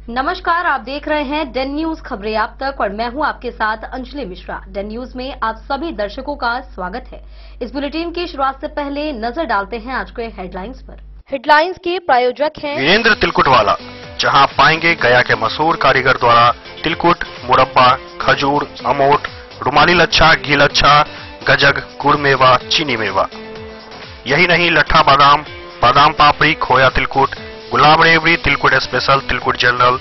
नमस्कार, आप देख रहे हैं डेन न्यूज खबरें आप तक और मैं हूं आपके साथ अंजलि मिश्रा। डेन न्यूज में आप सभी दर्शकों का स्वागत है। इस बुलेटिन की शुरुआत से पहले नजर डालते हैं आज के हेडलाइंस पर। हेडलाइंस के प्रायोजक हैं वीरेंद्र तिलकुट वाला, जहां पाएंगे गया के मशहूर कारीगर द्वारा तिलकुट, मुरब्बा, खजूर, अमोट, रुमाली लच्छा, घी लच्छा, गजक, गुड़ मेवा, चीनी मेवा। यही नहीं, लट्ठा बादाम, बादाम पापड़ी, खोया तिलकुट, गुलाब रेवड़ी, तिलकुट स्पेशल, तिलकुट जनरल,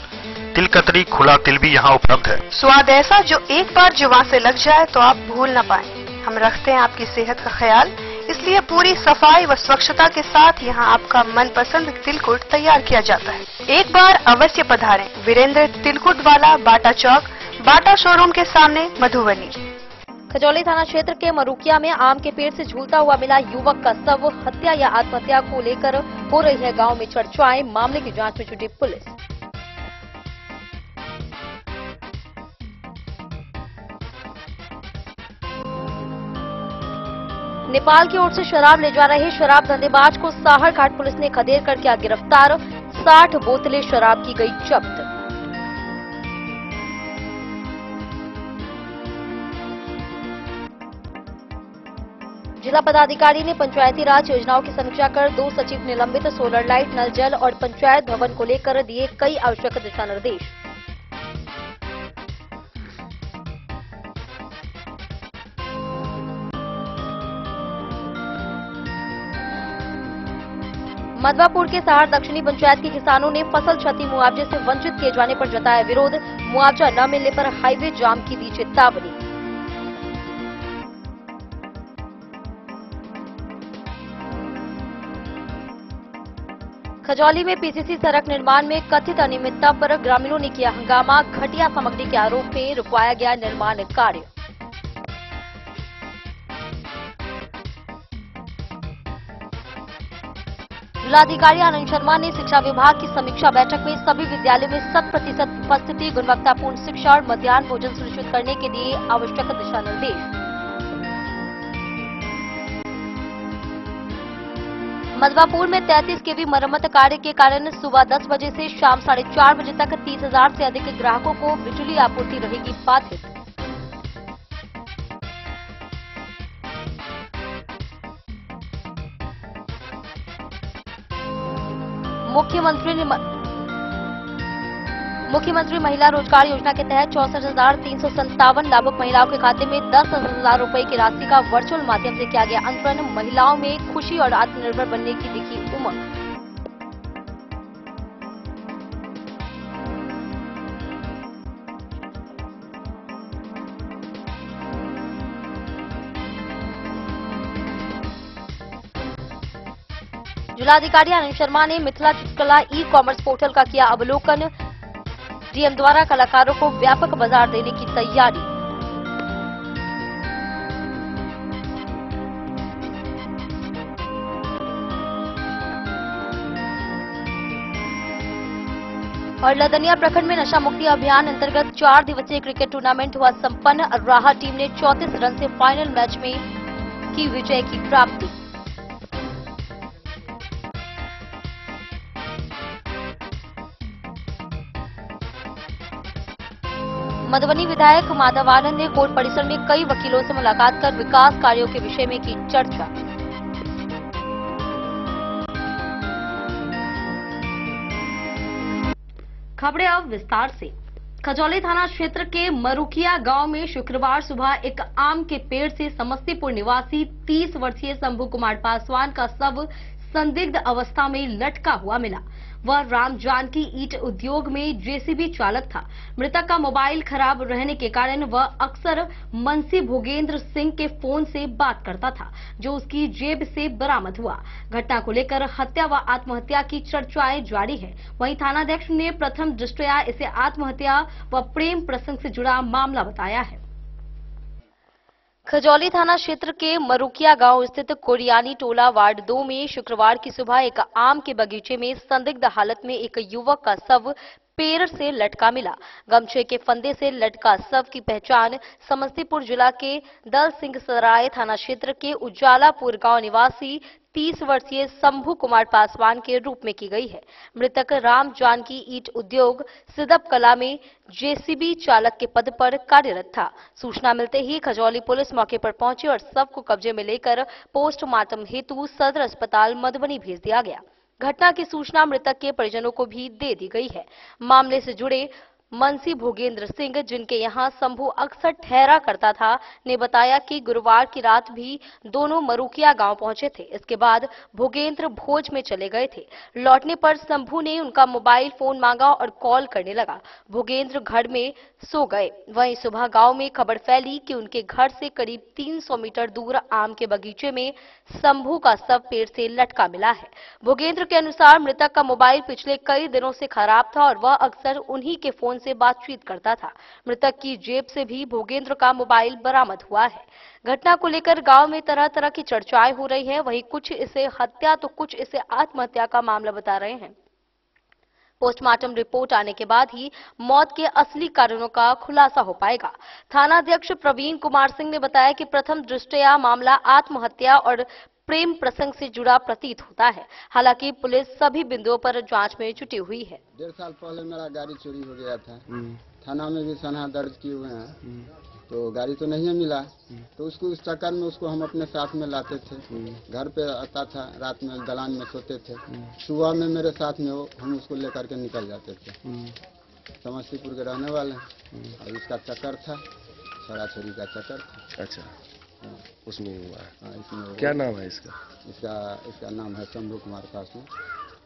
तिल कतरी, खुला तिल भी यहाँ उपलब्ध है। स्वाद ऐसा जो एक बार जुबान से लग जाए तो आप भूल न पाए। हम रखते हैं आपकी सेहत का ख्याल, इसलिए पूरी सफाई व स्वच्छता के साथ यहाँ आपका मनपसंद तिलकुट तैयार किया जाता है। एक बार अवश्य पधारें वीरेंद्र तिलकुट वाला, बाटा चौक, बाटा शोरूम के सामने, मधुबनी। खजौली थाना क्षेत्र के मरुकिया में आम के पेड़ से झूलता हुआ मिला युवक का शव। हत्या या आत्महत्या को लेकर हो रही है गांव में चर्चाएं। मामले की जांच में जुटी पुलिस। नेपाल की ओर से शराब ले जा रहे शराब धंधेबाज को साहर घाट पुलिस ने खदेड़ कर किया गिरफ्तार। 60 बोतलें शराब की गई जब्त। जिला पदाधिकारी ने पंचायती राज योजनाओं की समीक्षा कर 2 सचिव निलंबित, सोलर लाइट, नल जल और पंचायत भवन को लेकर दिए कई आवश्यक दिशा निर्देश। मधवापुर के सहार दक्षिणी पंचायत के किसानों ने फसल क्षति मुआवजे से वंचित किए जाने पर जताया विरोध। मुआवजा न मिलने पर हाईवे जाम की दी चेतावनी। खजौली में पीसीसी सड़क निर्माण में कथित अनियमितता पर ग्रामीणों ने किया हंगामा। घटिया सामग्री के आरोप में रुकवाया गया निर्माण कार्य। जिलाधिकारी आनंद शर्मा ने शिक्षा विभाग की समीक्षा बैठक में सभी विद्यालयों में 100% उपस्थिति, गुणवत्तापूर्ण शिक्षा और मध्याह्न भोजन सुनिश्चित करने के लिए आवश्यक दिशा निर्देश। मधवापुर में 33 केवी मरम्मत कार्य के कारण सुबह 10 बजे से शाम 4:30 बजे तक 30,000 से अधिक ग्राहकों को बिजली आपूर्ति रहेगी बाधित। मुख्यमंत्री महिला रोजगार योजना के तहत 64,357 लाभुक महिलाओं के खाते में 10,000 रुपए की राशि का वर्चुअल माध्यम से किया गया अंतरण। महिलाओं में खुशी और आत्मनिर्भर बनने की दिखी उमंग। जिलाधिकारी आनंद शर्मा ने मिथिला चित्रकला ई-कॉमर्स पोर्टल का किया अवलोकन। डीएम द्वारा कलाकारों को व्यापक बाजार देने की तैयारी। और लदनिया प्रखंड में नशा मुक्ति अभियान अंतर्गत 4 दिवसीय क्रिकेट टूर्नामेंट हुआ संपन्न। राहा टीम ने 34 रन से फाइनल मैच में की विजय की प्राप्ति। मधुबनी विधायक माधव आनंद ने कोर्ट परिसर में कई वकीलों से मुलाकात कर विकास कार्यों के विषय में की चर्चा। खबरें अब विस्तार से। खजौली थाना क्षेत्र के मरुकिया गांव में शुक्रवार सुबह एक आम के पेड़ से समस्तीपुर निवासी 30 वर्षीय शंभू कुमार पासवान का शव संदिग्ध अवस्था में लटका हुआ मिला। वह राम जानकी ईंट उद्योग में जेसीबी चालक था। मृतक का मोबाइल खराब रहने के कारण वह अक्सर मनसी भोगेंद्र सिंह के फोन से बात करता था, जो उसकी जेब से बरामद हुआ। घटना को लेकर हत्या व आत्महत्या की चर्चाएं जारी है। वहीं थानाध्यक्ष ने प्रथम दृष्टया इसे आत्महत्या व प्रेम प्रसंग से जुड़ा मामला बताया है। खजौली थाना क्षेत्र के मरुकिया गांव स्थित कोरियानी टोला वार्ड 2 में शुक्रवार की सुबह एक आम के बगीचे में संदिग्ध हालत में एक युवक का शव पेड़ से लटका मिला। गमछे के फंदे से लटका शव की पहचान समस्तीपुर जिला के दल सिंह सराय थाना क्षेत्र के उजालापुर गांव निवासी 30 वर्षीय शंभू कुमार पासवान के रूप में की गई है। मृतक राम जानकी ईंट उद्योग सिदप कला में जेसीबी चालक के पद पर कार्यरत था। सूचना मिलते ही खजौली पुलिस मौके पर पहुंची और शव को कब्जे में लेकर पोस्टमार्टम हेतु सदर अस्पताल मधुबनी भेज दिया गया। घटना की सूचना मृतक के परिजनों को भी दे दी गई है। मामले से जुड़े मनसी भोगेंद्र सिंह, जिनके यहां शंभू अक्सर ठहरा करता था, ने बताया कि गुरुवार की रात भी दोनों मरुकिया गांव पहुंचे थे। इसके बाद भोगेंद्र भोज में चले गए थे। लौटने पर शंभू ने उनका मोबाइल फोन मांगा और कॉल करने लगा। भोगेंद्र घर में सो गए। वहीं सुबह गांव में खबर फैली कि उनके घर से करीब 300 मीटर दूर आम के बगीचे में शंभू का शव पेड़ से लटका मिला है। भोगेंद्र के अनुसार मृतक का मोबाइल पिछले कई दिनों से खराब था और वह अक्सर उन्हीं के फोन से बातचीत करता था। मृतक की जेब से भी भोगेंद्र का मोबाइल बरामद हुआ है। घटना को लेकर गांव में तरह तरह की चर्चाएं हो रही हैं। वहीं कुछ इसे हत्या तो कुछ इसे आत्महत्या का मामला बता रहे हैं। पोस्टमार्टम रिपोर्ट आने के बाद ही मौत के असली कारणों का खुलासा हो पाएगा। थानाध्यक्ष प्रवीण कुमार सिंह ने बताया कि प्रथम दृष्टया मामला आत्महत्या और प्रेम प्रसंग से जुड़ा प्रतीत होता है। हालांकि पुलिस सभी बिंदुओं पर जांच में जुटी हुई है। 1.5 साल पहले मेरा गाड़ी चोरी हो गया था। थाना में भी सनहा दर्ज किए हुए हैं, तो गाड़ी तो नहीं मिला, तो उसको इस चक्कर में उसको हम अपने साथ में लाते थे। घर पे आता था, रात में दलान में सोते थे, सुबह में मेरे साथ में हम उसको लेकर के निकल जाते थे। समस्तीपुर के रहने वाले हैं और इसका चक्कर था, छड़ा छोरी का चक्कर था। अच्छा, उसमें हुआ है। हाँ, इसमें क्या नाम है इसका? इसका नाम है शंभू कुमार पासवान।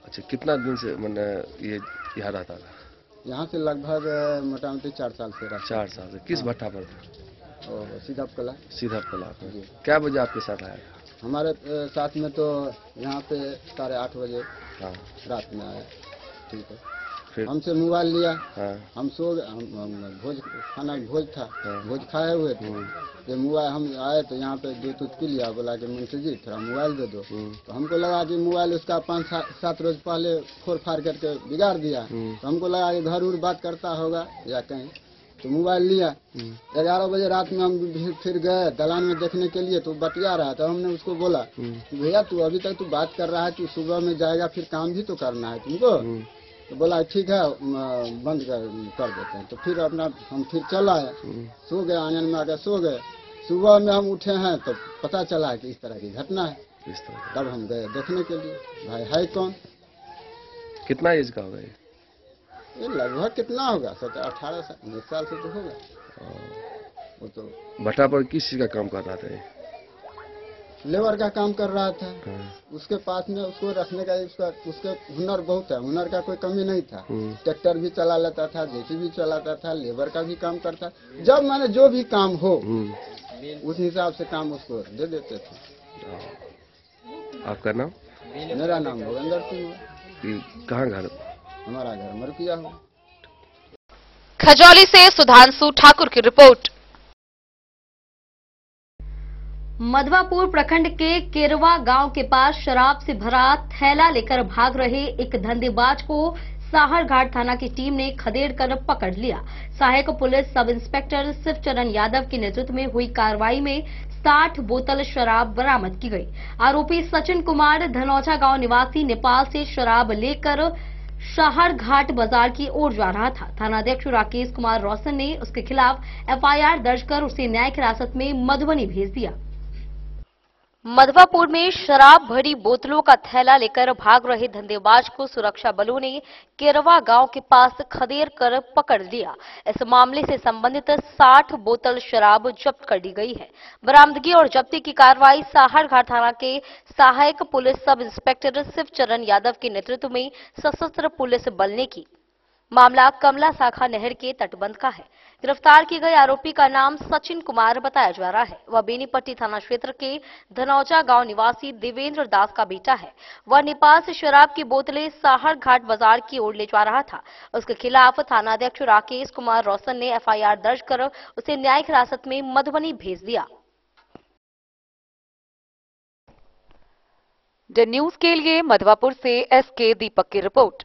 अच्छा, कितना दिन से मैंने ये यहाँ रहता था? यहाँ से लगभग मोटा मोटी 4 साल से रहता। 4 साल से। किस भट्टा पर था? सीधप कला। सीधप कला पर। क्या बजे आपके साथ आया था? हमारे साथ में तो यहाँ पे 8:30 बजे हाँ, रात में आया। ठीक है, फिर हमसे मोबाइल लिया। हाँ, हम सो गए। हम भोज खाना भोज था, हाँ, भोज खाए हुए थे। ये मोबाइल हम आए तो यहाँ पे दूध पी लिया। बोला कि मुंशी जी थोड़ा मोबाइल दे दो। तो हमको लगा कि मोबाइल उसका 5-7 रोज पहले फोड़ फाड़ करके बिगाड़ दिया। तो हमको लगा कि घर उर बात करता होगा या कहीं, तो मोबाइल लिया। 11 बजे रात में हम फिर गए दलान में देखने के लिए, तो बतिया रहा था। हमने उसको बोला कि भैया तू अभी तक तू बात कर रहा है, तू सुबह में जाएगा, फिर काम भी तो करना है तुमको। तो बोला ठीक है, बंद कर देते हैं। तो फिर हम फिर चल आए, सो गए, आंगन में आकर सो गए। सुबह में हम उठे हैं तो पता चला कि इस तरह की घटना है। इस तरह। तब हम गए देखने के लिए, भाई है कौन। कितना एज का होगा ये? ये लगभग कितना होगा, 17-18 साल, 19 साल से तो होगा। वो तो भट्टा पर किस चीज का काम कर रहा था? लेबर का काम कर रहा था। हाँ। उसके पास में उसको रखने का उसके हुनर बहुत है, हुनर का कोई कमी नहीं था। ट्रैक्टर भी चला लेता था, जेसीबी भी चलाता था, लेबर का भी काम करता। जब मैंने जो भी काम हो उस हिसाब से काम उसको दे देते थे। आपका नाम? मेरा नाम भोगेंद्र सिंह है। कहाँ घर? हमारा घर मरुकिया हो। खजौली से सुधांशु ठाकुर की रिपोर्ट। मधवापुर प्रखंड के केरवा गांव के पास शराब से भरा थैला लेकर भाग रहे एक धंधेबाज को साहरघाट थाना की टीम ने खदेड़कर पकड़ लिया। सहायक police sub inspector Shivcharan Yadav के नेतृत्व में हुई कार्रवाई में 60 बोतल शराब बरामद की गई। आरोपी सचिन कुमार धनौजा गांव निवासी नेपाल से शराब लेकर साहरघाट बाजार की ओर जा रहा था। थानाध्यक्ष राकेश कुमार रोशन ने उसके खिलाफ एफआईआर दर्ज कर उसे न्यायिक हिरासत में मधुबनी भेज दिया। मधवापुर में शराब भरी बोतलों का थैला लेकर भाग रहे धंधेबाज को सुरक्षा बलों ने केरवा गांव के पास खदेड़ कर पकड़ लिया। इस मामले से संबंधित 60 बोतल शराब जब्त कर ली गई है। बरामदगी और जब्ती की कार्रवाई साहरघाट थाना के सहायक police sub inspector Shivcharan Yadav के नेतृत्व में सशस्त्र पुलिस बल ने की। मामला कमला शाखा नहर के तटबंध का है। गिरफ्तार किए गए आरोपी का नाम सचिन कुमार बताया जा रहा है। वह बेनीपट्टी थाना क्षेत्र के धनौजा गांव निवासी देवेंद्र दास का बेटा है। वह नेपाल से शराब की बोतलें साहरघाट बाजार की ओर ले जा रहा था। उसके खिलाफ थानाध्यक्ष राकेश कुमार रोशन ने एफआईआर दर्ज कर उसे न्यायिक हिरासत में मधुबनी भेज दिया। द न्यूज के लिए मधवापुर से एसके दीपक की रिपोर्ट।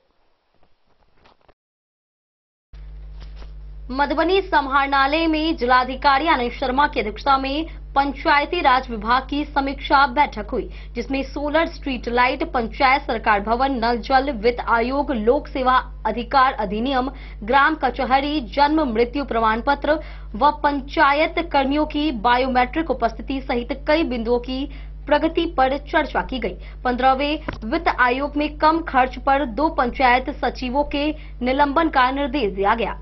मधुबनी समाहरणालय में जिलाधिकारी आनंद शर्मा की अध्यक्षता में पंचायती राज विभाग की समीक्षा बैठक हुई, जिसमें सोलर स्ट्रीट लाइट, पंचायत सरकार भवन, नल जल, वित्त आयोग, लोक सेवा अधिकार अधिनियम, ग्राम कचहरी, जन्म मृत्यु प्रमाण पत्र व पंचायत कर्मियों की बायोमेट्रिक उपस्थिति सहित कई बिंदुओं की प्रगति पर चर्चा की गई। 15वें वित्त आयोग में कम खर्च पर 2 पंचायत सचिवों के निलंबन का निर्देश दिया गया।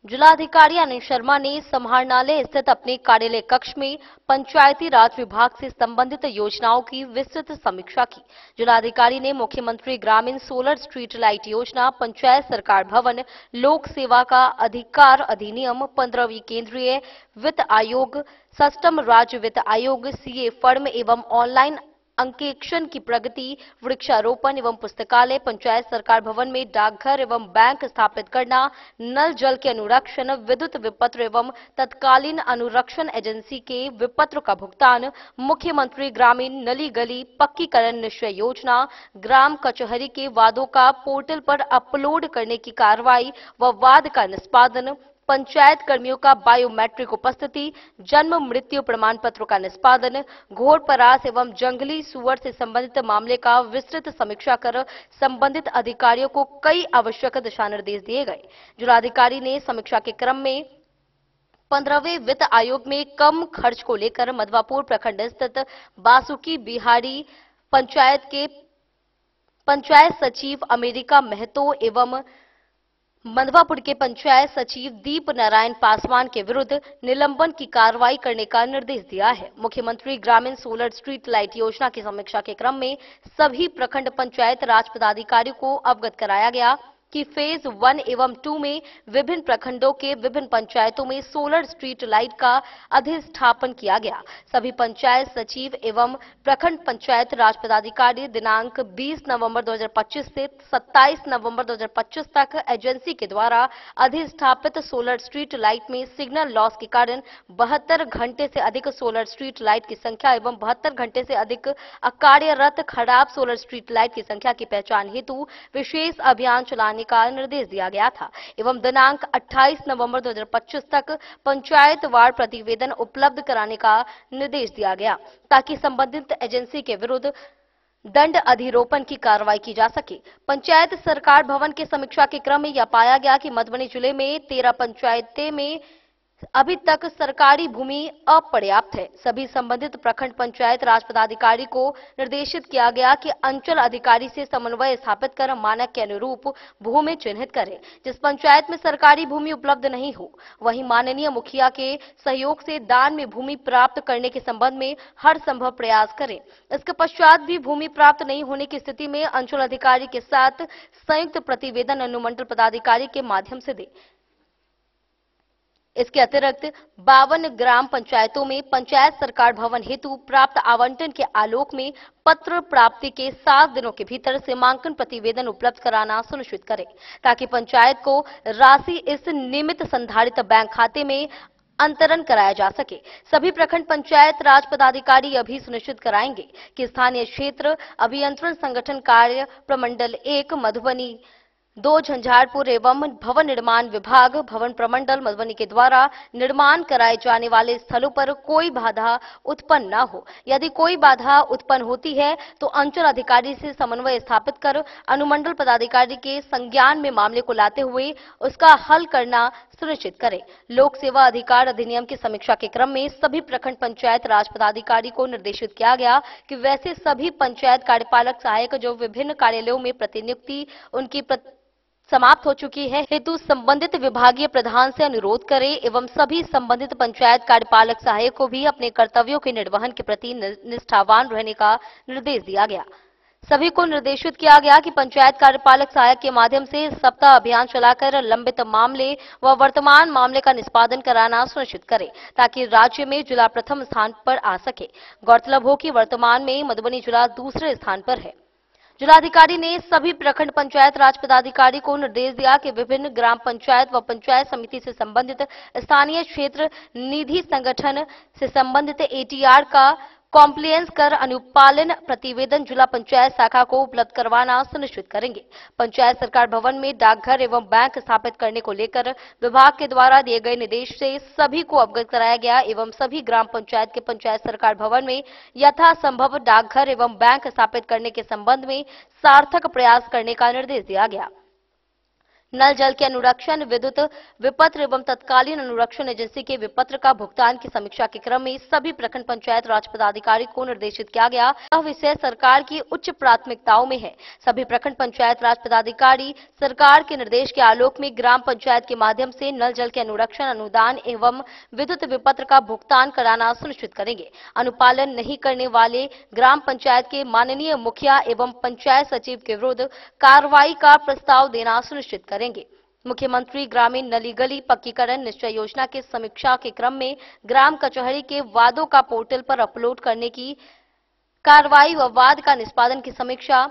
जिलाधिकारी अनिल शर्मा ने समाहरणालय स्थित अपने कार्यालय कक्ष में पंचायती राज विभाग से संबंधित योजनाओं की विस्तृत समीक्षा की। जिलाधिकारी ने मुख्यमंत्री ग्रामीण सोलर स्ट्रीट लाइट योजना, पंचायत सरकार भवन, लोक सेवा का अधिकार अधिनियम, 15वीं केंद्रीय वित्त आयोग, सष्टम राज्य वित्त आयोग, सीए फर्म एवं ऑनलाइन अंकेक्षण की प्रगति, वृक्षारोपण एवं पुस्तकालय, पंचायत सरकार भवन में डाकघर एवं बैंक स्थापित करना, नल जल के अनुरक्षण, विद्युत विपत्र एवं तत्कालीन अनुरक्षण एजेंसी के विपत्र का भुगतान, मुख्यमंत्री ग्रामीण नली गली पक्कीकरण निश्चय योजना, ग्राम कचहरी के वादों का पोर्टल पर अपलोड करने की कार्रवाई व वाद का निष्पादन, पंचायत कर्मियों का बायोमेट्रिक उपस्थिति, जन्म मृत्यु प्रमाण पत्रों का निष्पादन, घोर परास एवं जंगली सुअर से संबंधित मामले का विस्तृत समीक्षा कर संबंधित अधिकारियों को कई आवश्यक दिशा निर्देश दिए गए। जिलाधिकारी ने समीक्षा के क्रम में 15वें वित्त आयोग में कम खर्च को लेकर मधवापुर प्रखंड स्थित बासुकी बिहारी पंचायत के पंचायत सचिव अमेरिका महतो एवं मधवापुर के पंचायत सचिव दीप नारायण पासवान के विरुद्ध निलंबन की कार्रवाई करने का निर्देश दिया है। मुख्यमंत्री ग्रामीण सोलर स्ट्रीट लाइट योजना की समीक्षा के क्रम में सभी प्रखंड पंचायत राज पदाधिकारियों को अवगत कराया गया कि फेज 1 एवं 2 में विभिन्न प्रखंडों के विभिन्न पंचायतों में सोलर स्ट्रीट लाइट का अधिष्ठापन किया गया। सभी पंचायत सचिव एवं प्रखंड पंचायत राज पदाधिकारी दिनांक 20 नवंबर 2025 से 27 नवंबर 2025 तक एजेंसी के द्वारा अधिष्ठापित सोलर स्ट्रीट लाइट में सिग्नल लॉस के कारण 72 घंटे से अधिक सोलर स्ट्रीट लाइट की संख्या एवं 72 घंटे से अधिक अकार्यरत खराब सोलर स्ट्रीट लाइट की संख्या की पहचान हेतु विशेष अभियान चलाने का निर्देश दिया गया था एवं दिनांक 28 नवंबर 2025 तक पंचायत वार प्रतिवेदन उपलब्ध कराने का निर्देश दिया गया ताकि संबंधित एजेंसी के विरुद्ध दंड अधिरोपण की कार्रवाई की जा सके। पंचायत सरकार भवन के समीक्षा के क्रम में यह पाया गया कि मधुबनी जिले में 13 पंचायतें में अभी तक सरकारी भूमि अपर्याप्त है। सभी संबंधित प्रखंड पंचायत राज पदाधिकारी को निर्देशित किया गया कि अंचल अधिकारी से समन्वय स्थापित कर मानक के अनुरूप भूमि चिन्हित करें। जिस पंचायत में सरकारी भूमि उपलब्ध नहीं हो, वहीं माननीय मुखिया के सहयोग से दान में भूमि प्राप्त करने के संबंध में हर संभव प्रयास करें। इसके पश्चात भी भूमि प्राप्त नहीं होने की स्थिति में अंचल अधिकारी के साथ संयुक्त प्रतिवेदन अनुमंडल पदाधिकारी के माध्यम से दें। इसके अतिरिक्त 52 ग्राम पंचायतों में पंचायत सरकार भवन हेतु प्राप्त आवंटन के आलोक में पत्र प्राप्ति के 7 दिनों के भीतर सीमांकन प्रतिवेदन उपलब्ध कराना सुनिश्चित करें ताकि पंचायत को राशि इस नियमित संधारित बैंक खाते में अंतरण कराया जा सके। सभी प्रखंड पंचायत राज पदाधिकारी यह भी सुनिश्चित कराएंगे कि स्थानीय क्षेत्र अभियंत्रण संगठन कार्य प्रमंडल 1 मधुबनी 2 झंझारपुर एवं भवन निर्माण विभाग भवन प्रमंडल मधुबनी के द्वारा निर्माण कराए जाने वाले स्थलों पर कोई बाधा उत्पन्न न हो। यदि कोई बाधा उत्पन्न होती है तो अंचल अधिकारी से समन्वय स्थापित कर अनुमंडल पदाधिकारी के संज्ञान में मामले को लाते हुए उसका हल करना सुनिश्चित करें। लोक सेवा अधिकार अधिनियम की समीक्षा के क्रम में सभी प्रखंड पंचायत राज पदाधिकारी को निर्देशित किया गया कि वैसे सभी पंचायत कार्यपालक सहायक जो विभिन्न कार्यालयों में प्रतिनियुक्ति उनकी समाप्त हो चुकी है हेतु संबंधित विभागीय प्रधान से अनुरोध करें एवं सभी संबंधित पंचायत कार्यपालक सहायक को भी अपने कर्तव्यों के निर्वहन के प्रति निष्ठावान रहने का निर्देश दिया गया। सभी को निर्देशित किया गया कि पंचायत कार्यपालक सहायक के माध्यम से सप्ताह अभियान चलाकर लंबित मामले व वर्तमान मामले का निष्पादन कराना सुनिश्चित करें ताकि राज्य में जिला प्रथम स्थान पर आ सके। गौरतलब हो कि वर्तमान में मधुबनी जिला दूसरे स्थान पर है। जिलाधिकारी ने सभी प्रखंड पंचायत राज पदाधिकारी को निर्देश दिया कि विभिन्न ग्राम पंचायत व पंचायत समिति से संबंधित स्थानीय क्षेत्र निधि संगठन से संबंधित एटीआर का कॉम्प्लायंस कर अनुपालन प्रतिवेदन जिला पंचायत शाखा को उपलब्ध करवाना सुनिश्चित करेंगे। पंचायत सरकार भवन में डाकघर एवं बैंक स्थापित करने को लेकर विभाग के द्वारा दिए गए निर्देश से सभी को अवगत कराया गया एवं सभी ग्राम पंचायत के पंचायत सरकार भवन में यथासंभव डाकघर एवं बैंक स्थापित करने के संबंध में सार्थक प्रयास करने का निर्देश दिया गया। नल जल के अनुरक्षण, विद्युत विपत्र एवं तत्कालीन अनुरक्षण एजेंसी के विपत्र का भुगतान की समीक्षा के क्रम में सभी प्रखंड पंचायत राज पदाधिकारी को निर्देशित किया गया। यह विषय सरकार की उच्च प्राथमिकताओं में है। सभी प्रखंड पंचायत राज पदाधिकारी सरकार के निर्देश के आलोक में ग्राम पंचायत के माध्यम से नल जल के अनुरक्षण, अनुदान एवं विद्युत विपत्र का भुगतान कराना सुनिश्चित करेंगे। अनुपालन नहीं करने वाले ग्राम पंचायत के माननीय मुखिया एवं पंचायत सचिव के विरुद्ध कार्रवाई का प्रस्ताव देना सुनिश्चित करेंगे। मुख्यमंत्री ग्रामीण नली गली पक्कीकरण निश्चय योजना के समीक्षा के क्रम में ग्राम कचहरी के वादों का पोर्टल पर अपलोड करने की कार्रवाई व वाद का निष्पादन की समीक्षा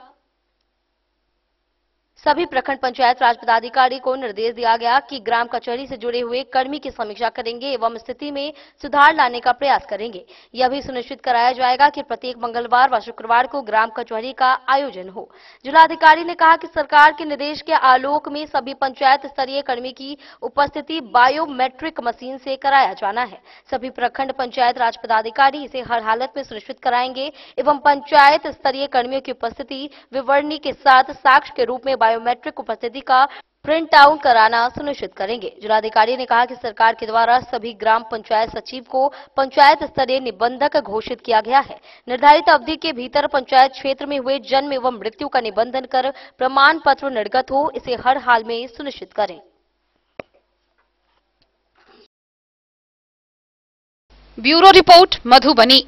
सभी प्रखंड पंचायत राज पदाधिकारी को निर्देश दिया गया कि ग्राम कचहरी से जुड़े हुए कर्मी की समीक्षा करेंगे एवं स्थिति में सुधार लाने का प्रयास करेंगे। यह भी सुनिश्चित कराया जाएगा कि प्रत्येक मंगलवार व शुक्रवार को ग्राम कचहरी का आयोजन हो। जिलाधिकारी ने कहा कि सरकार के निर्देश के आलोक में सभी पंचायत स्तरीय कर्मी की उपस्थिति बायोमेट्रिक मशीन से कराया जाना है। सभी प्रखंड पंचायत राज पदाधिकारी इसे हर हालत में सुनिश्चित कराएंगे एवं पंचायत स्तरीय कर्मियों की उपस्थिति विवरणी के साथ साक्ष्य के रूप में बायोमेट्रिक उपस्थिति का प्रिंट आउट कराना सुनिश्चित करेंगे। जिलाधिकारी ने कहा कि सरकार के द्वारा सभी ग्राम पंचायत सचिव को पंचायत स्तरीय निबंधक घोषित किया गया है। निर्धारित अवधि के भीतर पंचायत क्षेत्र में हुए जन्म एवं मृत्यु का निबंधन कर प्रमाण पत्र निर्गत हो, इसे हर हाल में सुनिश्चित करें। Bureau report Madhubani.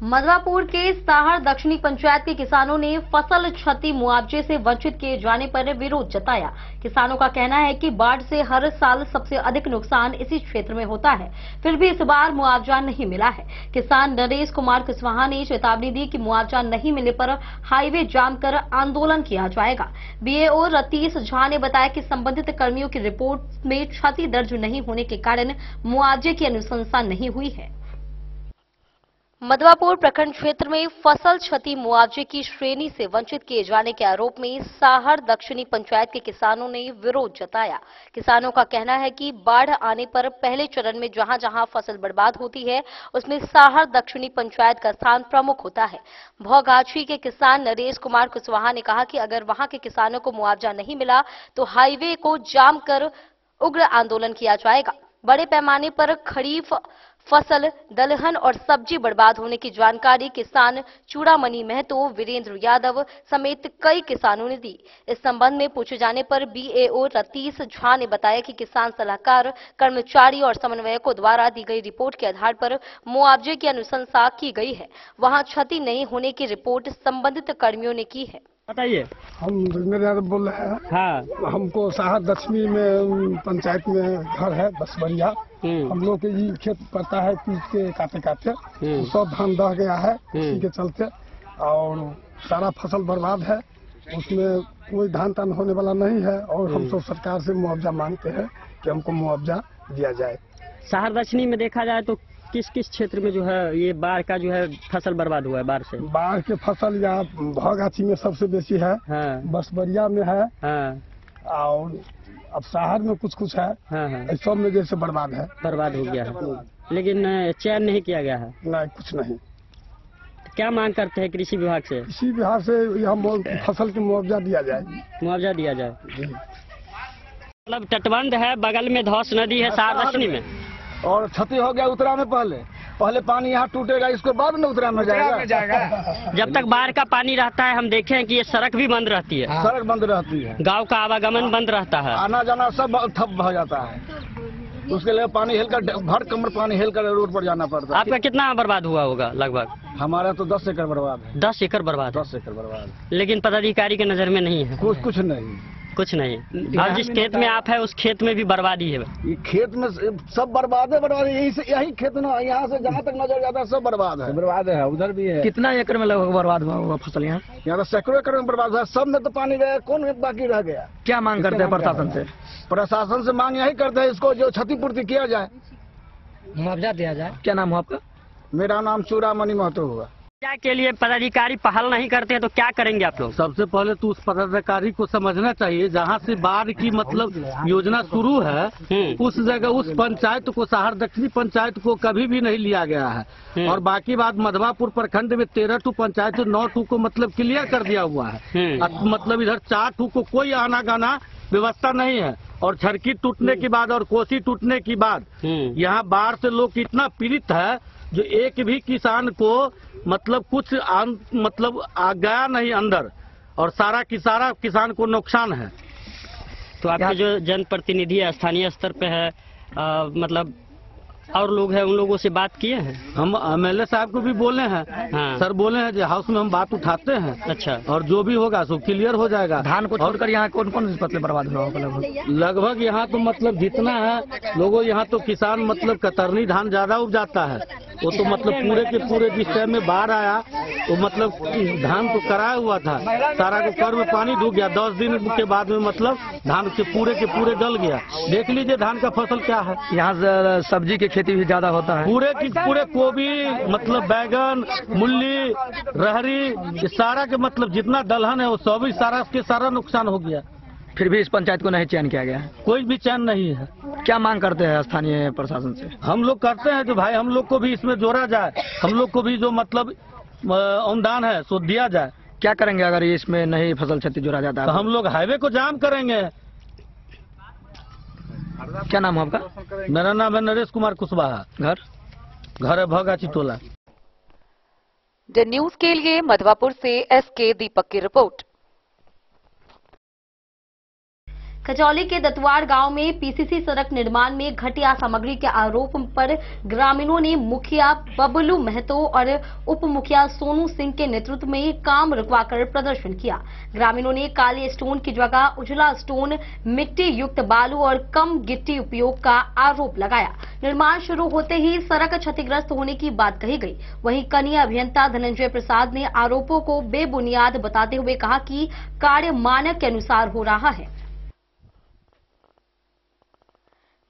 मधवापुर के साहर दक्षिणी पंचायत के किसानों ने फसल क्षति मुआवजे से वंचित किए जाने पर विरोध जताया। किसानों का कहना है कि बाढ़ से हर साल सबसे अधिक नुकसान इसी क्षेत्र में होता है, फिर भी इस बार मुआवजा नहीं मिला है। किसान नरेश कुमार कुशवाहा ने चेतावनी दी कि मुआवजा नहीं मिलने पर हाईवे जाम कर आंदोलन किया जाएगा। बीएओ रतीश झा ने बताया कि संबंधित कर्मियों की रिपोर्ट में क्षति दर्ज नहीं होने के कारण मुआवजे की अनुशंसा नहीं हुई है। मधवापुर प्रखंड क्षेत्र में फसल क्षति मुआवजे की श्रेणी से वंचित किए जाने के आरोप में साहर दक्षिणी पंचायत के किसानों ने विरोध जताया। किसानों का कहना है कि बाढ़ आने पर पहले चरण में जहां जहां फसल बर्बाद होती है उसमें साहर दक्षिणी पंचायत का स्थान प्रमुख होता है। भौगाछी के किसान नरेश कुमार कुशवाहा ने कहा कि अगर वहां के किसानों को मुआवजा नहीं मिला तो हाईवे को जाम कर उग्र आंदोलन किया जाएगा। बड़े पैमाने पर खरीफ फसल, दलहन और सब्जी बर्बाद होने की जानकारी किसान चूड़ामणि महतो, वीरेंद्र यादव समेत कई किसानों ने दी। इस संबंध में पूछे जाने पर बीएओ रतीश झा ने बताया कि किसान सलाहकार, कर्मचारी और समन्वयकों द्वारा दी गई रिपोर्ट के आधार पर मुआवजे की अनुशंसा की गई है। वहां क्षति नहीं होने की रिपोर्ट संबंधित कर्मियों ने की है। बताइए। हम वीरेंद्र यादव बोल रहे हैं। हाँ। हमको साहर दक्षिणी में पंचायत में घर है बसबरिया। हम लोग के ये खेत पड़ता है पीछ के काटे सब धान दह गया है इसी के चलते, और सारा फसल बर्बाद है, उसमें कोई धान तान होने वाला नहीं है। और हम सब सरकार से मुआवजा मांगते हैं कि हमको मुआवजा दिया जाए। साहर दक्षिणी में देखा जाए तो किस किस क्षेत्र में जो है ये बाढ़ का जो है फसल बर्बाद हुआ है? बाढ़ से बाढ़ के फसल यहाँ भौगाछी में सबसे बेसी है। हाँ। बसबरिया में है। हाँ। और अब साहर में कुछ है। हाँ। सब में जैसे बर्बाद हो गया है, लेकिन चयन नहीं किया गया है। नहीं, कुछ नहीं। तो क्या मांग करते हैं कृषि विभाग से? कृषि विभाग से यह फसल की मुआवजा दिया जाए। मतलब तटबंध है, बगल में धौस नदी है साहर दक्षिणी में, और क्षति हो गया उत्तरा में। पहले पानी यहाँ टूटेगा, इसके बाद न उत्तरा में जाएगा। जब तक बाढ़ का पानी रहता है हम देखे हैं कि ये सड़क भी बंद रहती है। हाँ। सड़क बंद रहती है, गांव का आवागमन बंद रहता है, आना जाना सब ठप हो जाता है। उसके लिए पानी हिलकर भर कमर पानी हिलकर रोड पर जाना पड़ता है। आपका कितना बर्बाद हुआ होगा लगभग? हमारा तो 10 एकड़ बर्बाद है। 10 एकड़ बर्बाद? 10 एकड़ बर्बाद। लेकिन पदाधिकारी के नजर में नहीं है? कुछ नहीं। और जिस खेत में आप है उस खेत में भी बर्बादी है? ये खेत में सब बर्बाद है। यही खेत ना, यहाँ से जहाँ तक नजर जाता है सब बर्बाद है। उधर भी है। कितना एकड़ में लगभग बर्बाद हुआ फसल? यहाँ तो सैकड़ों एकड़ में बर्बाद हुआ। सब में तो पानी गया, कौन में बाकी रह गया? क्या मांग करते हैं प्रशासन से? प्रशासन से मांग यही करते हैं इसको जो क्षतिपूर्ति किया जाए, मुआवजा दिया जाए। क्या नाम हो आपका? मेरा नाम चूड़ामणि महतो हुआ। क्या के लिए पदाधिकारी पहल नहीं करते हैं तो क्या करेंगे आप लोग? सबसे पहले तो उस पदाधिकारी को समझना चाहिए जहाँ से बाढ़ की मतलब योजना शुरू है उस जगह उस पंचायत को सहार दक्षिणी पंचायत को कभी भी नहीं लिया गया है। और बाकी बात मधवापुर प्रखंड में 13 पंचायत 9 को मतलब क्लियर कर दिया हुआ है। मतलब इधर 4 को कोई आना गाना व्यवस्था नहीं है। और छरकी टूटने के बाद और कोसी टूटने के बाद यहाँ बाढ़ से लोग इतना पीड़ित है जो एक भी किसान को मतलब कुछ मतलब आ गया नहीं अंदर और सारा किसान को नुकसान है। तो आपके जो जनप्रतिनिधि है स्थानीय स्तर पे है मतलब और लोग हैं उन लोगों से बात किए हैं? हम MLA साहब को भी बोले हैं। हाँ। सर बोले हैं जो हाउस में हम बात उठाते हैं। अच्छा। और जो भी होगा सो क्लियर हो जाएगा। धान को छोड़कर यहाँ कौन कौन सी फसलें बर्बाद हुआ होगा? लगभग यहाँ तो मतलब जितना है लोगों यहाँ तो किसान मतलब कतरनी धान ज्यादा उपजाता है। वो तो मतलब पूरे के पूरे जिस टाइम में बाढ़ आया तो मतलब धान तो कराया हुआ था सारा को कर में पानी डूब गया। 10 दिन के बाद में मतलब धान के पूरे गल गया। देख लीजिए धान का फसल क्या है। यहाँ सब्जी की खेती भी ज्यादा होता है। पूरे गोभी मतलब बैगन मूली रहरी ये सारा के मतलब जितना दलहन है वो सभी सारा नुकसान हो गया। फिर भी इस पंचायत को नहीं चयन किया गया? कोई भी चयन नहीं है। क्या मांग करते हैं स्थानीय प्रशासन से? हम लोग करते हैं कि भाई हम लोग को भी इसमें जोड़ा जाए, हम लोग को भी जो मतलब अनुदान है सो दिया जाए। क्या करेंगे अगर इसमें नहीं फसल क्षति जोड़ा जाता है? तो हम लोग हाईवे को जाम करेंगे। क्या नाम है आपका? मेरा नाम है नरेश कुमार कुशवाहा। घर है भगा चिटोला। द न्यूज के लिए मधवापुर से SK दीपक की रिपोर्ट। खजौली के दतवार गांव में PCC सड़क निर्माण में घटिया सामग्री के आरोप पर ग्रामीणों ने मुखिया बबलू महतो और उप मुखिया सोनू सिंह के नेतृत्व में काम रुकवाकर प्रदर्शन किया। ग्रामीणों ने काले स्टोन की जगह उजला स्टोन, मिट्टी युक्त बालू और कम गिट्टी उपयोग का आरोप लगाया। निर्माण शुरू होते ही सड़क क्षतिग्रस्त होने की बात कही गई। वहीं कनीय अभियंता धनंजय प्रसाद ने आरोपों को बेबुनियाद बताते हुए कहा कि कार्य मानक के अनुसार हो रहा है।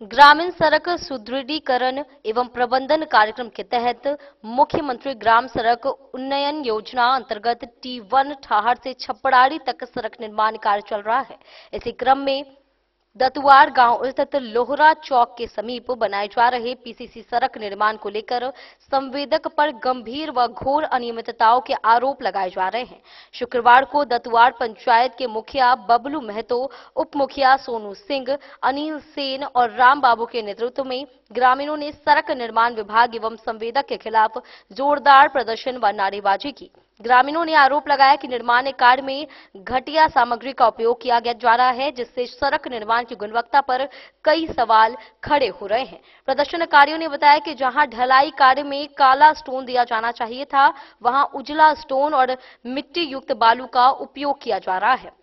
ग्रामीण सड़क सुदृढ़ीकरण एवं प्रबंधन कार्यक्रम के तहत मुख्यमंत्री ग्राम सड़क उन्नयन योजना अंतर्गत T1 ठाहर से छपड़ाड़ी तक सड़क निर्माण कार्य चल रहा है। इसी क्रम में दतवार गांव स्थित लोहरा चौक के समीप बनाए जा रहे PCC सड़क निर्माण को लेकर संवेदक पर गंभीर व घोर अनियमितताओं के आरोप लगाए जा रहे हैं। शुक्रवार को दतवार पंचायत के मुखिया बबलू महतो, उप मुखिया सोनू सिंह, अनिल सेन और राम बाबू के नेतृत्व में ग्रामीणों ने सड़क निर्माण विभाग एवं संवेदक के खिलाफ जोरदार प्रदर्शन व नारेबाजी की। ग्रामीणों ने आरोप लगाया कि निर्माण कार्य में घटिया सामग्री का उपयोग किया जा रहा है, जिससे सड़क निर्माण की गुणवत्ता पर कई सवाल खड़े हो रहे हैं। प्रदर्शनकारियों ने बताया कि जहां ढलाई कार्य में काला स्टोन दिया जाना चाहिए था, वहां उजला स्टोन और मिट्टी युक्त बालू का उपयोग किया जा रहा है।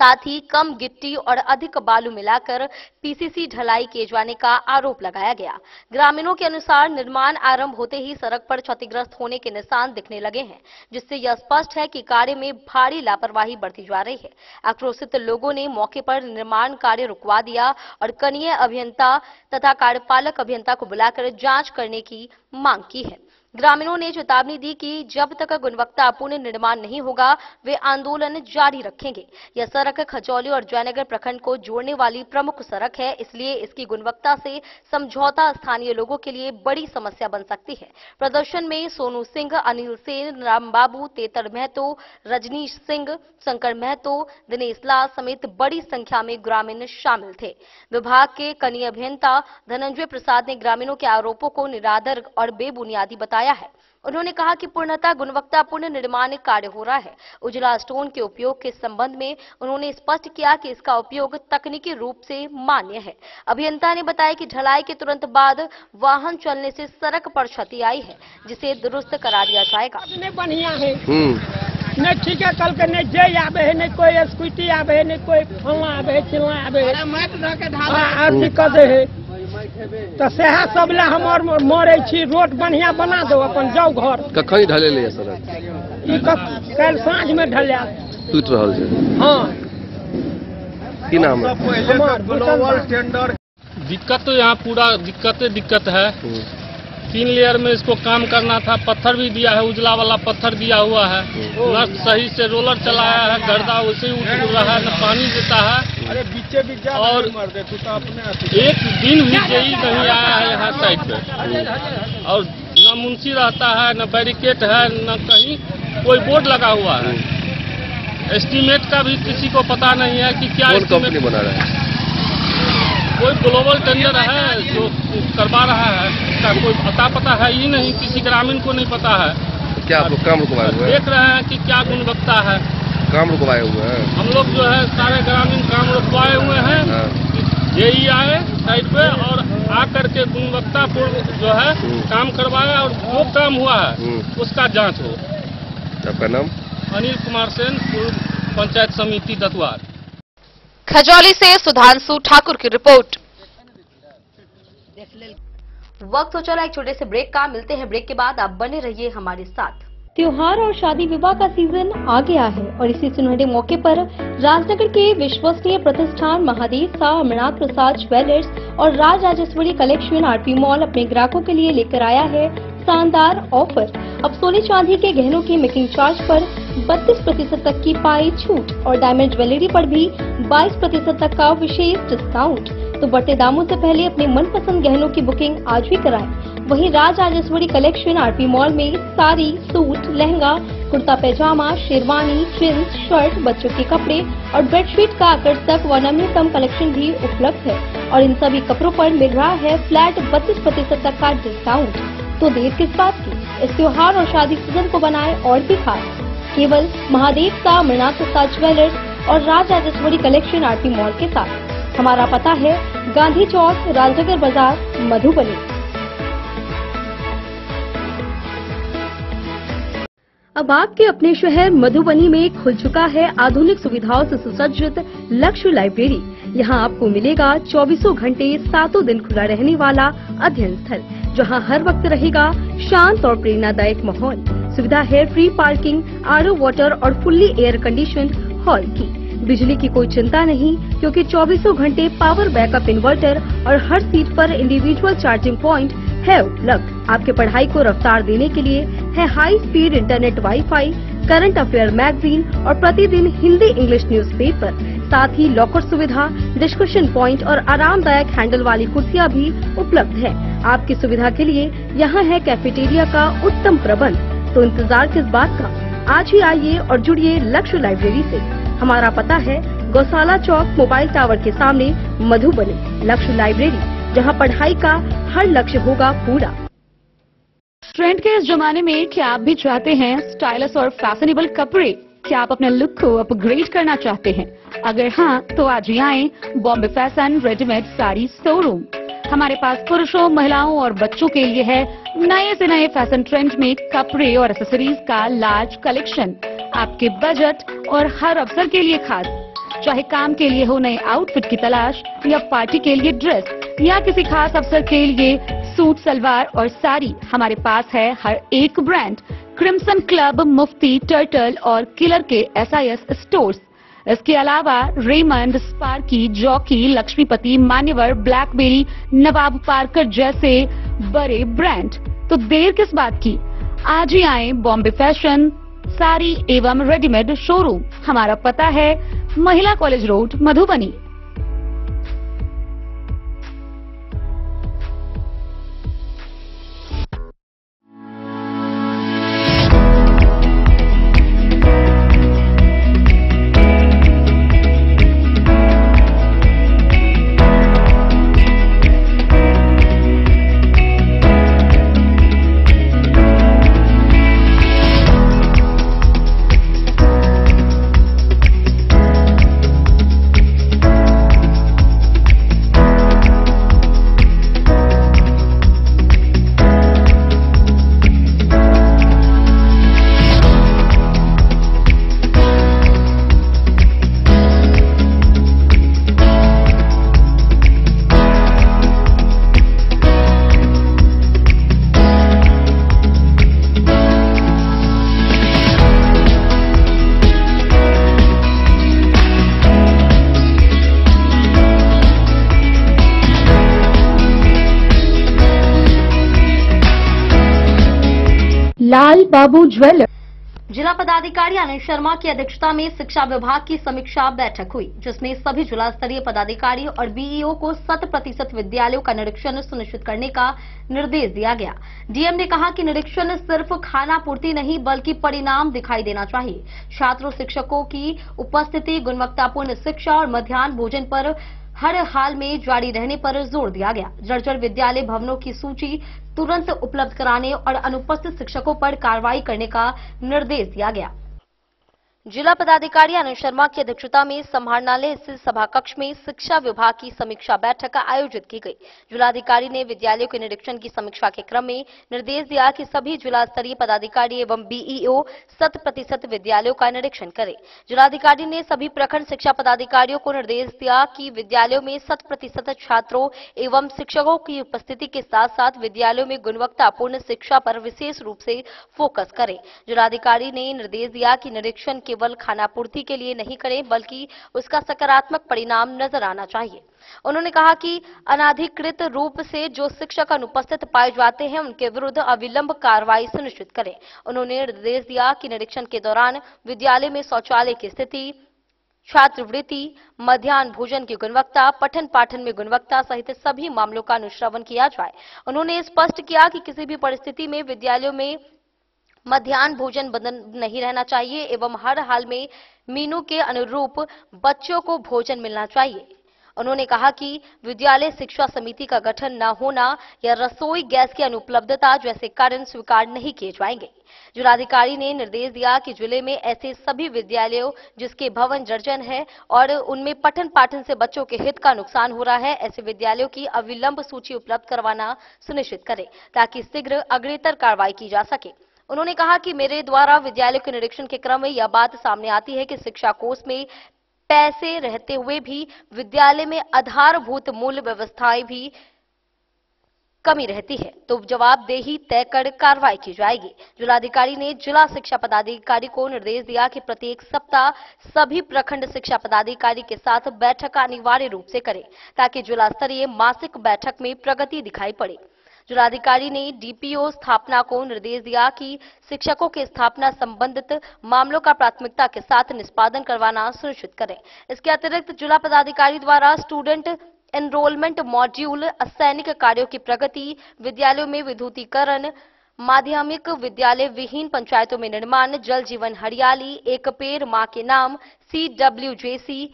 साथ ही कम गिट्टी और अधिक बालू मिलाकर PCC ढलाई किए जाने का आरोप लगाया गया। ग्रामीणों के अनुसार निर्माण आरंभ होते ही सड़क पर क्षतिग्रस्त होने के निशान दिखने लगे हैं, जिससे यह स्पष्ट है कि कार्य में भारी लापरवाही बरती जा रही है। आक्रोशित लोगों ने मौके पर निर्माण कार्य रुकवा दिया और कनीय अभियंता तथा कार्यपालक अभियंता को बुलाकर जांच करने की मांग की है। ग्रामीणों ने चेतावनी दी कि जब तक गुणवत्तापूर्ण निर्माण नहीं होगा वे आंदोलन जारी रखेंगे। यह सड़क खजौली और जयनगर प्रखंड को जोड़ने वाली प्रमुख सड़क है, इसलिए इसकी गुणवत्ता से समझौता स्थानीय लोगों के लिए बड़ी समस्या बन सकती है। प्रदर्शन में सोनू सिंह, अनिल सेन, राम बाबू, तेतर महतो, रजनीश सिंह, शंकर महतो, दिनेश लाल समेत बड़ी संख्या में ग्रामीण शामिल थे। विभाग के कनीय अभियंता धनंजय प्रसाद ने ग्रामीणों के आरोपों को निराधार और बेबुनियादी बताया है। उन्होंने कहा कि पूर्णतः गुणवत्तापूर्ण निर्माण कार्य हो रहा है। उजला स्टोन के उपयोग के संबंध में उन्होंने स्पष्ट किया कि इसका उपयोग तकनीकी रूप से मान्य है। अभियंता ने बताया कि ढलाई के तुरंत बाद वाहन चलने से सड़क पर क्षति आई है, जिसे दुरुस्त करा दिया जाएगा। बढ़िया है नहीं ठीक है, कल के नहीं जय आवे है, नहीं कोई स्कूटी आवे है, नहीं कोई फलना आवे है, चिलना आवे है, दिक्कत है। तो सेहा सब ला हम मरे छी, रोड बढ़िया बना दो, अपन जाओ घर। कखन ढले ले सड़क? कल साँझ में ढलिया टूट रहा है। हाँ की नाम है? Global tender. दिक्कत तो यहाँ पूरा दिक्कत है। 3 लेयर में इसको काम करना था। पत्थर भी दिया है, उजला वाला पत्थर दिया हुआ है, न सही से रोलर चलाया है, गर्दा उसे उड़ रहा है, न पानी देता है। और एक दिन भी जेई नहीं आया है यहाँ साइड पे, और न मुंशी रहता है, न बैरिकेड है, न कहीं कोई बोर्ड लगा हुआ है। एस्टीमेट का भी किसी को पता नहीं है कि क्या कंपनी बना रहा है। कोई ग्लोबल टेंडर है जो करवा रहा है, इसका कोई अता पता है ही नहीं, किसी ग्रामीण को नहीं पता है। क्या आप लोग काम रुकवाए हुए हैं? देख रहे हैं कि क्या गुणवत्ता है। काम रुकवाए हुए हैं हम लोग जो है सारे ग्रामीण काम रुकवाए हुए हैं। यही आए साइड पे और आकर के गुणवत्तापूर्ण जो है काम करवाए, और जो काम हुआ है उसका जांच हो। आपका नाम? अनिल कुमार सेन, पूर्व पंचायत समिति दतवार। खजौली से सुधांशु ठाकुर की रिपोर्ट। वक्त हो चला एक छोटे से ब्रेक का, मिलते हैं ब्रेक के बाद। आप बने रहिए हमारे साथ। त्योहार और शादी विवाह का सीजन आ गया है और इसी सुनहरे मौके पर राजनगर के विश्वसनीय प्रतिष्ठान महादेव शाह अमरनाथ प्रसाद ज्वेलर्स और Raj Rajeshwari collection RP mall अपने ग्राहकों के लिए लेकर आया है शानदार ऑफर। अब सोने चांदी के गहनों के मेकिंग चार्ज पर 32% तक की पाई छूट और डायमंड ज्वेलरी पर भी 22% तक का विशेष डिस्काउंट। तो बढ़ते दामों से पहले अपने मनपसंद गहनों की बुकिंग आज भी कराएं। वहीं Raj Rajeshwari collection RP mall में साड़ी, सूट, लहंगा, कुर्ता पैजामा, शेरवानी, जींस, शर्ट, बच्चों के कपड़े और बेडशीट का आकर्षक व नवीनतम कलेक्शन भी उपलब्ध है और इन सभी कपड़ों पर मिल रहा है फ्लैट 32% तक का डिस्काउंट। तो देर किस बात की, इस त्योहार और शादी सीजन को बनाए और भी खास। केवल महादेव शाह अमरनाथ प्रसाद ज्वेलर्स और Raj Rajeshwari collection RP mall के साथ। हमारा पता है गांधी चौक, राजनगर बाजार, मधुबनी। अब आपके अपने शहर मधुबनी में खुल चुका है आधुनिक सुविधाओं से सुसज्जित लक्ष्य लाइब्रेरी। यहाँ आपको मिलेगा 24 घंटे 7 दिन खुला रहने वाला अध्ययन स्थल, जहाँ हर वक्त रहेगा शांत और प्रेरणादायक माहौल। सुविधा है फ्री पार्किंग, आरओ वाटर और फुल्ली एयर कंडीशन्ड हॉल की। बिजली की कोई चिंता नहीं, क्योंकि 24 घंटे पावर बैकअप इन्वर्टर और हर सीट पर इंडिविजुअल चार्जिंग पॉइंट है उपलब्ध। आपके पढ़ाई को रफ्तार देने के लिए है high speed internet, wifi, current affair magazine और प्रतिदिन हिंदी इंग्लिश न्यूज़पेपर। साथ ही लॉकर सुविधा, डिस्कशन पॉइंट और आरामदायक हैंडल वाली कुर्सियां भी उपलब्ध है। आपकी सुविधा के लिए यहाँ है कैफेटेरिया का उत्तम प्रबंध। तो इंतजार किस बात का, आज ही आइए और जुड़िए लक्ष्य लाइब्रेरी से। हमारा पता है गौशाला चौक, मोबाइल टावर के सामने, मधुबनी। लक्ष्य लाइब्रेरी, जहाँ पढ़ाई का हर लक्ष्य होगा पूरा। ट्रेंड के इस जमाने में क्या आप भी चाहते हैं स्टाइलिश और फैशनेबल कपड़े? क्या आप अपने लुक को अपग्रेड करना चाहते हैं? अगर हाँ, तो आज ही आए Bombay fashion readymade sari showroom. हमारे पास पुरुषों, महिलाओं और बच्चों के लिए है नए से नए फैशन ट्रेंड में कपड़े और एक्सेसरीज का लार्ज कलेक्शन। आपके बजट और हर अवसर के लिए खास, चाहे काम के लिए हो नए आउटफिट की तलाश, या पार्टी के लिए ड्रेस, या किसी खास अवसर के लिए सूट, सलवार और साड़ी, हमारे पास है हर एक ब्रांड। क्रिम्सन क्लब, मुफ्ती, टर्टल और किलर के SIS स्टोर्स। इसके अलावा रेमंड, स्पार्की, जॉकी, लक्ष्मीपति, मान्यवर, ब्लैकबेरी, नवाब पार्कर जैसे बड़े ब्रांड। तो देर किस बात की, आज ही आए बॉम्बे फैशन साड़ी एवं रेडीमेड शोरूम। हमारा पता है महिला कॉलेज रोड, मधुबनी। लाल बाबू ज्वेलर। जिला पदाधिकारी अनिल शर्मा की अध्यक्षता में शिक्षा विभाग की समीक्षा बैठक हुई, जिसमें सभी जिला स्तरीय पदाधिकारी और बीईओ को 100% विद्यालयों का निरीक्षण सुनिश्चित करने का निर्देश दिया गया। डीएम ने कहा कि निरीक्षण सिर्फ खाना पूर्ति नहीं बल्कि परिणाम दिखाई देना चाहिए। छात्रों शिक्षकों की उपस्थिति, गुणवत्तापूर्ण शिक्षा और मध्याह्न भोजन पर हर हाल में जारी रहने पर जोर दिया गया। जर्जर विद्यालय भवनों की सूची तुरंत उपलब्ध कराने और अनुपस्थित शिक्षकों पर कार्रवाई करने का निर्देश दिया गया। जिला पदाधिकारी अनिल शर्मा की अध्यक्षता में समाहरणालय स्थित सभा कक्ष में शिक्षा विभाग की समीक्षा बैठक आयोजित की गई। जिलाधिकारी ने विद्यालयों के निरीक्षण की समीक्षा के क्रम में निर्देश दिया कि सभी जिला स्तरीय पदाधिकारी एवं बीईओ 100% विद्यालयों का निरीक्षण करें। जिलाधिकारी ने सभी प्रखंड शिक्षा पदाधिकारियों को निर्देश दिया कि विद्यालयों में 100% छात्रों एवं शिक्षकों की उपस्थिति के साथ साथ विद्यालयों में गुणवत्तापूर्ण शिक्षा पर विशेष रूप से फोकस करें। जिलाधिकारी ने निर्देश दिया कि निरीक्षण केवल खानापूर्ति के लिए नहीं करें बल्कि उसका सकारात्मक परिणाम नजर आना चाहिए। उन्होंने कहा कि अनाधिकृत रूप से जो शिक्षक अनुपस्थित पाए जाते हैं उनके विरुद्ध अविलंब कार्रवाई सुनिश्चित करें। उन्होंने निर्देश दिया कि निरीक्षण के दौरान विद्यालय में शौचालय की स्थिति, छात्रवृत्ति, मध्याह्न भोजन की गुणवत्ता, पठन पाठन में गुणवत्ता सहित सभी मामलों का अनुश्रवण किया जाए। उन्होंने स्पष्ट किया कि किसी भी परिस्थिति में विद्यालयों में मध्याह्न भोजन बंद नहीं रहना चाहिए एवं हर हाल में मेनू के अनुरूप बच्चों को भोजन मिलना चाहिए। उन्होंने कहा कि विद्यालय शिक्षा समिति का गठन न होना या रसोई गैस की अनुपलब्धता जैसे कारण स्वीकार नहीं किए जाएंगे। जिलाधिकारी ने निर्देश दिया कि जिले में ऐसे सभी विद्यालयों जिसके भवन जर्जर है और उनमें पठन पाठन से बच्चों के हित का नुकसान हो रहा है, ऐसे विद्यालयों की अविलंब सूची उपलब्ध करवाना सुनिश्चित करें ताकि शीघ्र अग्रेतर कार्रवाई की जा सके। उन्होंने कहा कि मेरे द्वारा विद्यालयों के निरीक्षण के क्रम में यह बात सामने आती है कि शिक्षा कोष में पैसे रहते हुए भी विद्यालय में आधारभूत मूल्य व्यवस्थाएं भी कमी रहती है, तो जवाबदेही तय कर कार्रवाई की जाएगी। जिलाधिकारी ने जिला शिक्षा पदाधिकारी को निर्देश दिया कि प्रत्येक सप्ताह सभी प्रखंड शिक्षा पदाधिकारी के साथ बैठक अनिवार्य रूप से करें ताकि जिला स्तरीय मासिक बैठक में प्रगति दिखाई पड़े। जिलाधिकारी ने डीपीओ स्थापना को निर्देश दिया कि शिक्षकों की स्थापना संबंधित मामलों का प्राथमिकता के साथ निष्पादन करवाना सुनिश्चित करें। इसके अतिरिक्त जिला पदाधिकारी द्वारा स्टूडेंट एनरोलमेंट मॉड्यूल, असैनिक कार्यों की प्रगति, विद्यालयों में विद्युतीकरण, माध्यमिक विद्यालय विहीन पंचायतों में निर्माण, जल जीवन हरियाली, एक पेड़ मां के नाम, CWJC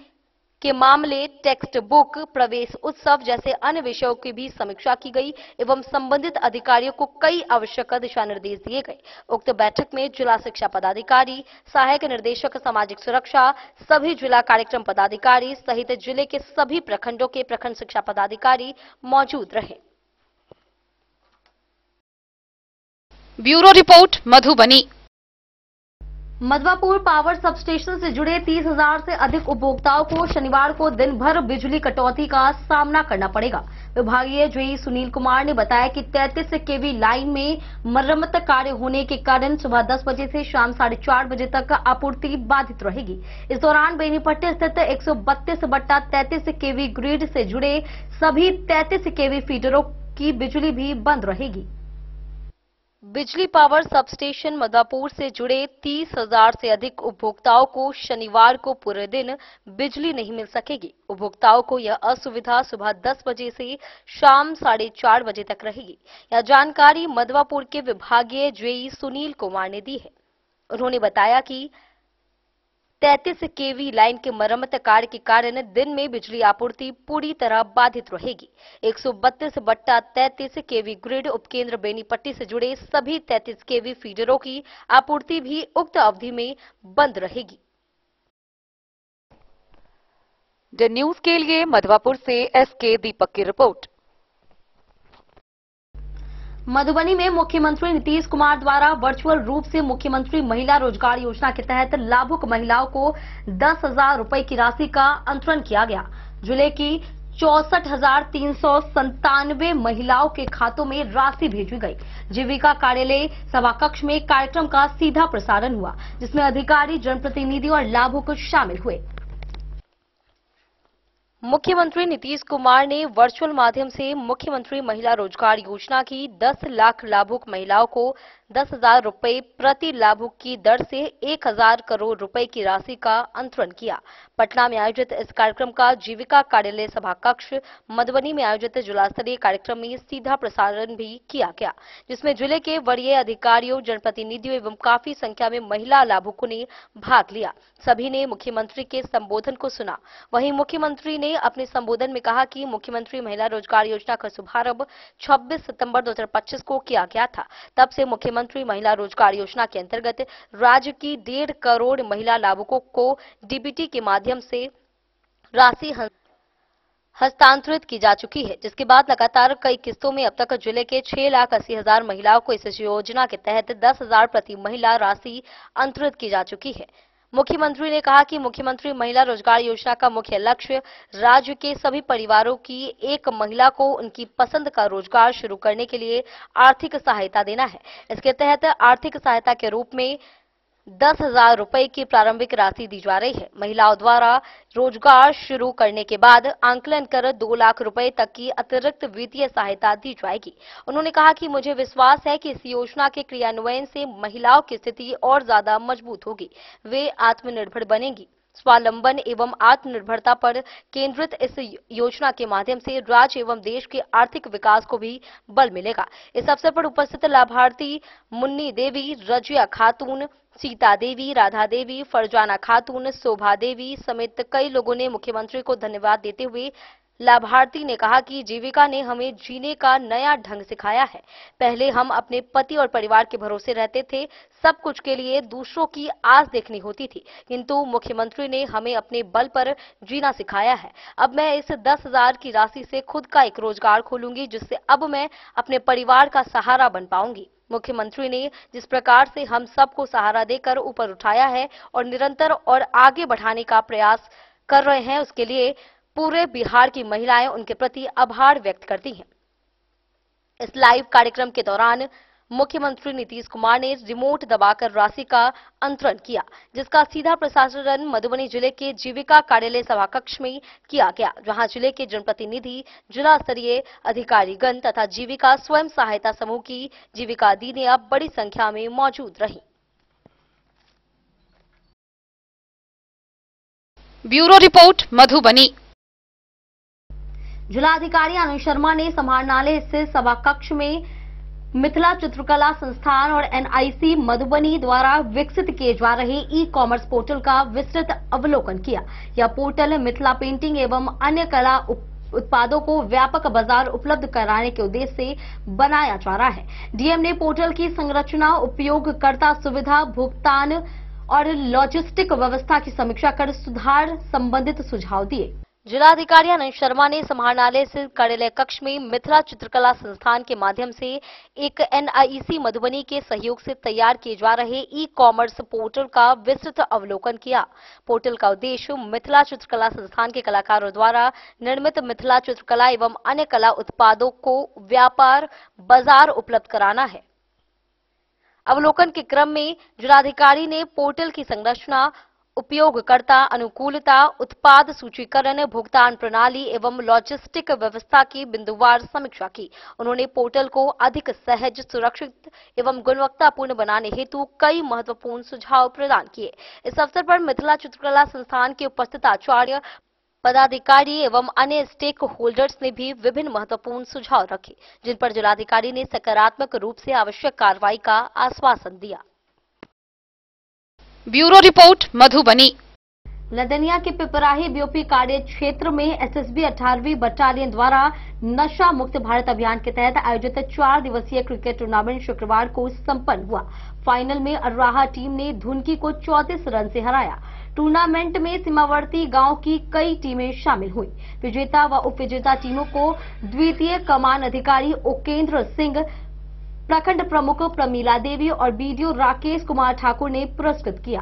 के मामले, टेक्स्ट बुक, प्रवेश उत्सव जैसे अन्य विषयों की भी समीक्षा की गई एवं संबंधित अधिकारियों को कई आवश्यक दिशा निर्देश दिए गए। उक्त बैठक में जिला शिक्षा पदाधिकारी, सहायक निर्देशक सामाजिक सुरक्षा, सभी जिला कार्यक्रम पदाधिकारी सहित जिले के सभी प्रखंडों के प्रखंड शिक्षा पदाधिकारी मौजूद रहे। Bureau report, Madhubani. Madhwapur power substation से जुड़े 30,000 से अधिक उपभोक्ताओं को शनिवार को दिन भर बिजली कटौती का सामना करना पड़ेगा। विभागीय जेई सुनील कुमार ने बताया कि 33 केवी लाइन में मरम्मत कार्य होने के कारण सुबह 10 बजे से शाम 4:30 बजे तक आपूर्ति बाधित रहेगी। इस दौरान बेनीपट्टी स्थित 132/33 केवी ग्रिड से जुड़े सभी 33 केवी फीडरों की बिजली भी बंद रहेगी। बिजली पावर सबस्टेशन मधवापुर से जुड़े 30,000 से अधिक उपभोक्ताओं को शनिवार को पूरे दिन बिजली नहीं मिल सकेगी। उपभोक्ताओं को यह असुविधा सुबह 10 बजे से शाम 4:30 बजे तक रहेगी। यह जानकारी मधवापुर के विभागीय जेई सुनील कुमार ने दी है। उन्होंने बताया कि 33 केवी लाइन के मरम्मत कार्य के कारण दिन में बिजली आपूर्ति पूरी तरह बाधित रहेगी। 132/33 केवी ग्रिड उपकेंद्र बेनीपट्टी से जुड़े सभी 33 केवी फीडरों की आपूर्ति भी उक्त अवधि में बंद रहेगी। द न्यूज के लिए मधवापुर से SK दीपक की रिपोर्ट। मधुबनी में मुख्यमंत्री नीतीश कुमार द्वारा वर्चुअल रूप से मुख्यमंत्री महिला रोजगार योजना के तहत लाभुक महिलाओं को 10,000 रुपए की राशि का अंतरण किया गया। जिले की 64,397 महिलाओं के खातों में राशि भेजी गई। जीविका कार्यालय सभा कक्ष में कार्यक्रम का सीधा प्रसारण हुआ, जिसमें अधिकारी, जनप्रतिनिधि और लाभुक शामिल हुए। मुख्यमंत्री नीतीश कुमार ने वर्चुअल माध्यम से मुख्यमंत्री महिला रोजगार योजना की 10 लाख लाभुक महिलाओं को 10,000 रुपए प्रति लाभुक की दर से 1,000 करोड़ रुपए की राशि का अंतरण किया। पटना में आयोजित इस कार्यक्रम का जीविका कार्यालय सभाकक्ष मधुबनी में आयोजित जिला स्तरीय कार्यक्रम में सीधा प्रसारण भी किया गया, जिसमें जिले के वरीय अधिकारियों, जनप्रतिनिधियों एवं काफी संख्या में महिला लाभुकों ने भाग लिया। सभी ने मुख्यमंत्री के संबोधन को सुना। वहीं मुख्यमंत्री ने अपने संबोधन में कहा कि मुख्यमंत्री महिला रोजगार योजना का शुभारंभ 26 सितंबर 2025 को किया गया था। तब से मुख्यमंत्री महिला रोजगार योजना के अंतर्गत राज्य की 1.5 करोड़ महिला लाभुकों को डीबीटी के माध्यम से राशि हस्तांतरित की जा चुकी है, जिसके बाद लगातार कई किस्तों में अब तक जिले के 6,80,000 महिलाओं को इस योजना के तहत 10,000 प्रति महिला राशि अंतरित की जा चुकी है। मुख्यमंत्री ने कहा कि मुख्यमंत्री महिला रोजगार योजना का मुख्य लक्ष्य राज्य के सभी परिवारों की एक महिला को उनकी पसंद का रोजगार शुरू करने के लिए आर्थिक सहायता देना है। इसके तहत आर्थिक सहायता के रूप में 10,000 रुपए की प्रारंभिक राशि दी जा रही है। महिलाओं द्वारा रोजगार शुरू करने के बाद आंकलन कर 2 लाख रुपए तक की अतिरिक्त वित्तीय सहायता दी जाएगी। उन्होंने कहा कि मुझे विश्वास है कि इस योजना के क्रियान्वयन से महिलाओं की स्थिति और ज्यादा मजबूत होगी, वे आत्मनिर्भर बनेंगी। स्वावलंबन एवं आत्मनिर्भरता पर केंद्रित इस योजना के माध्यम से राज्य एवं देश के आर्थिक विकास को भी बल मिलेगा। इस अवसर पर उपस्थित लाभार्थी मुन्नी देवी, रजिया खातून, सीता देवी, राधा देवी, फरजाना खातून, शोभा देवी समेत कई लोगों ने मुख्यमंत्री को धन्यवाद देते हुए लाभार्थी ने कहा कि जीविका ने हमें जीने का नया ढंग सिखाया है। पहले हम अपने पति और परिवार के भरोसे रहते थे, सब कुछ के लिए दूसरों की आस देखनी होती थी, किंतु मुख्यमंत्री ने हमें अपने बल पर जीना सिखाया है। अब मैं इस 10,000 की राशि से खुद का एक रोजगार खोलूंगी, जिससे अब मैं अपने परिवार का सहारा बन पाऊंगी। मुख्यमंत्री ने जिस प्रकार से हम सबको सहारा देकर ऊपर उठाया है और निरंतर और आगे बढ़ाने का प्रयास कर रहे हैं, उसके लिए पूरे बिहार की महिलाएं उनके प्रति आभार व्यक्त करती हैं। इस लाइव कार्यक्रम के दौरान मुख्यमंत्री नीतीश कुमार ने रिमोट दबाकर राशि का अंतरण किया, जिसका सीधा प्रसारण मधुबनी जिले के जीविका कार्यालय सभाकक्ष में किया गया, जहां जिले के जनप्रतिनिधि, जिला स्तरीय अधिकारीगण तथा जीविका स्वयं सहायता समूह की जीविका दीदियां बड़ी संख्या में मौजूद रहीं। Bureau report Madhubani. जिलाधिकारी आनंद शर्मा ने समाहरणालय स्थित सभाकक्ष में मिथिला चित्रकला संस्थान और एनआईसी मधुबनी द्वारा विकसित किए जा रहे ई-कॉमर्स पोर्टल का विस्तृत अवलोकन किया। यह पोर्टल मिथिला पेंटिंग एवं अन्य कला उत्पादों को व्यापक बाजार उपलब्ध कराने के उद्देश्य से बनाया जा रहा है। डीएम ने पोर्टल की संरचना, उपयोगकर्ता सुविधा, भुगतान और लॉजिस्टिक व्यवस्था की समीक्षा कर सुधार संबंधित सुझाव दिए। जिलाधिकारी आनंद शर्मा ने समाहरणालय स्थित कार्यालय कक्ष में मिथिला चित्रकला संस्थान के माध्यम से एक एनआईसी मधुबनी के सहयोग से तैयार किए जा रहे ई-कॉमर्स पोर्टल का विस्तृत अवलोकन किया। पोर्टल का उद्देश्य मिथिला चित्रकला संस्थान के कलाकारों द्वारा निर्मित मिथिला चित्रकला एवं अन्य कला उत्पादों को व्यापार बाजार उपलब्ध कराना है। अवलोकन के क्रम में जिलाधिकारी ने पोर्टल की संरचना, उपयोगकर्ता अनुकूलता, उत्पाद सूचीकरण, भुगतान प्रणाली एवं लॉजिस्टिक व्यवस्था की बिंदुवार समीक्षा की। उन्होंने पोर्टल को अधिक सहज, सुरक्षित एवं गुणवत्तापूर्ण बनाने हेतु कई महत्वपूर्ण सुझाव प्रदान किए। इस अवसर पर मिथिला चित्रकला संस्थान के उपस्थित आचार्य, पदाधिकारी एवं अन्य स्टेक होल्डर्स ने भी विभिन्न महत्वपूर्ण सुझाव रखे, जिन पर जिलाधिकारी ने सकारात्मक रूप से आवश्यक कार्रवाई का आश्वासन दिया। Bureau report Madhubani. लदनिया के पिपराही बीओपी कार्य क्षेत्र में एसएसबी 18वीं बटालियन द्वारा नशा मुक्त भारत अभियान के तहत आयोजित 4 दिवसीय क्रिकेट टूर्नामेंट शुक्रवार को संपन्न हुआ। फाइनल में अर्राहा टीम ने धुनकी को 34 रन से हराया। टूर्नामेंट में सीमावर्ती गांव की कई टीमें शामिल हुई। विजेता व उपविजेता टीमों को द्वितीय कमान अधिकारी ओकेंद्र सिंह, प्रखंड प्रमुख प्रमीला देवी और बीडीओ राकेश कुमार ठाकुर ने पुरस्कृत किया।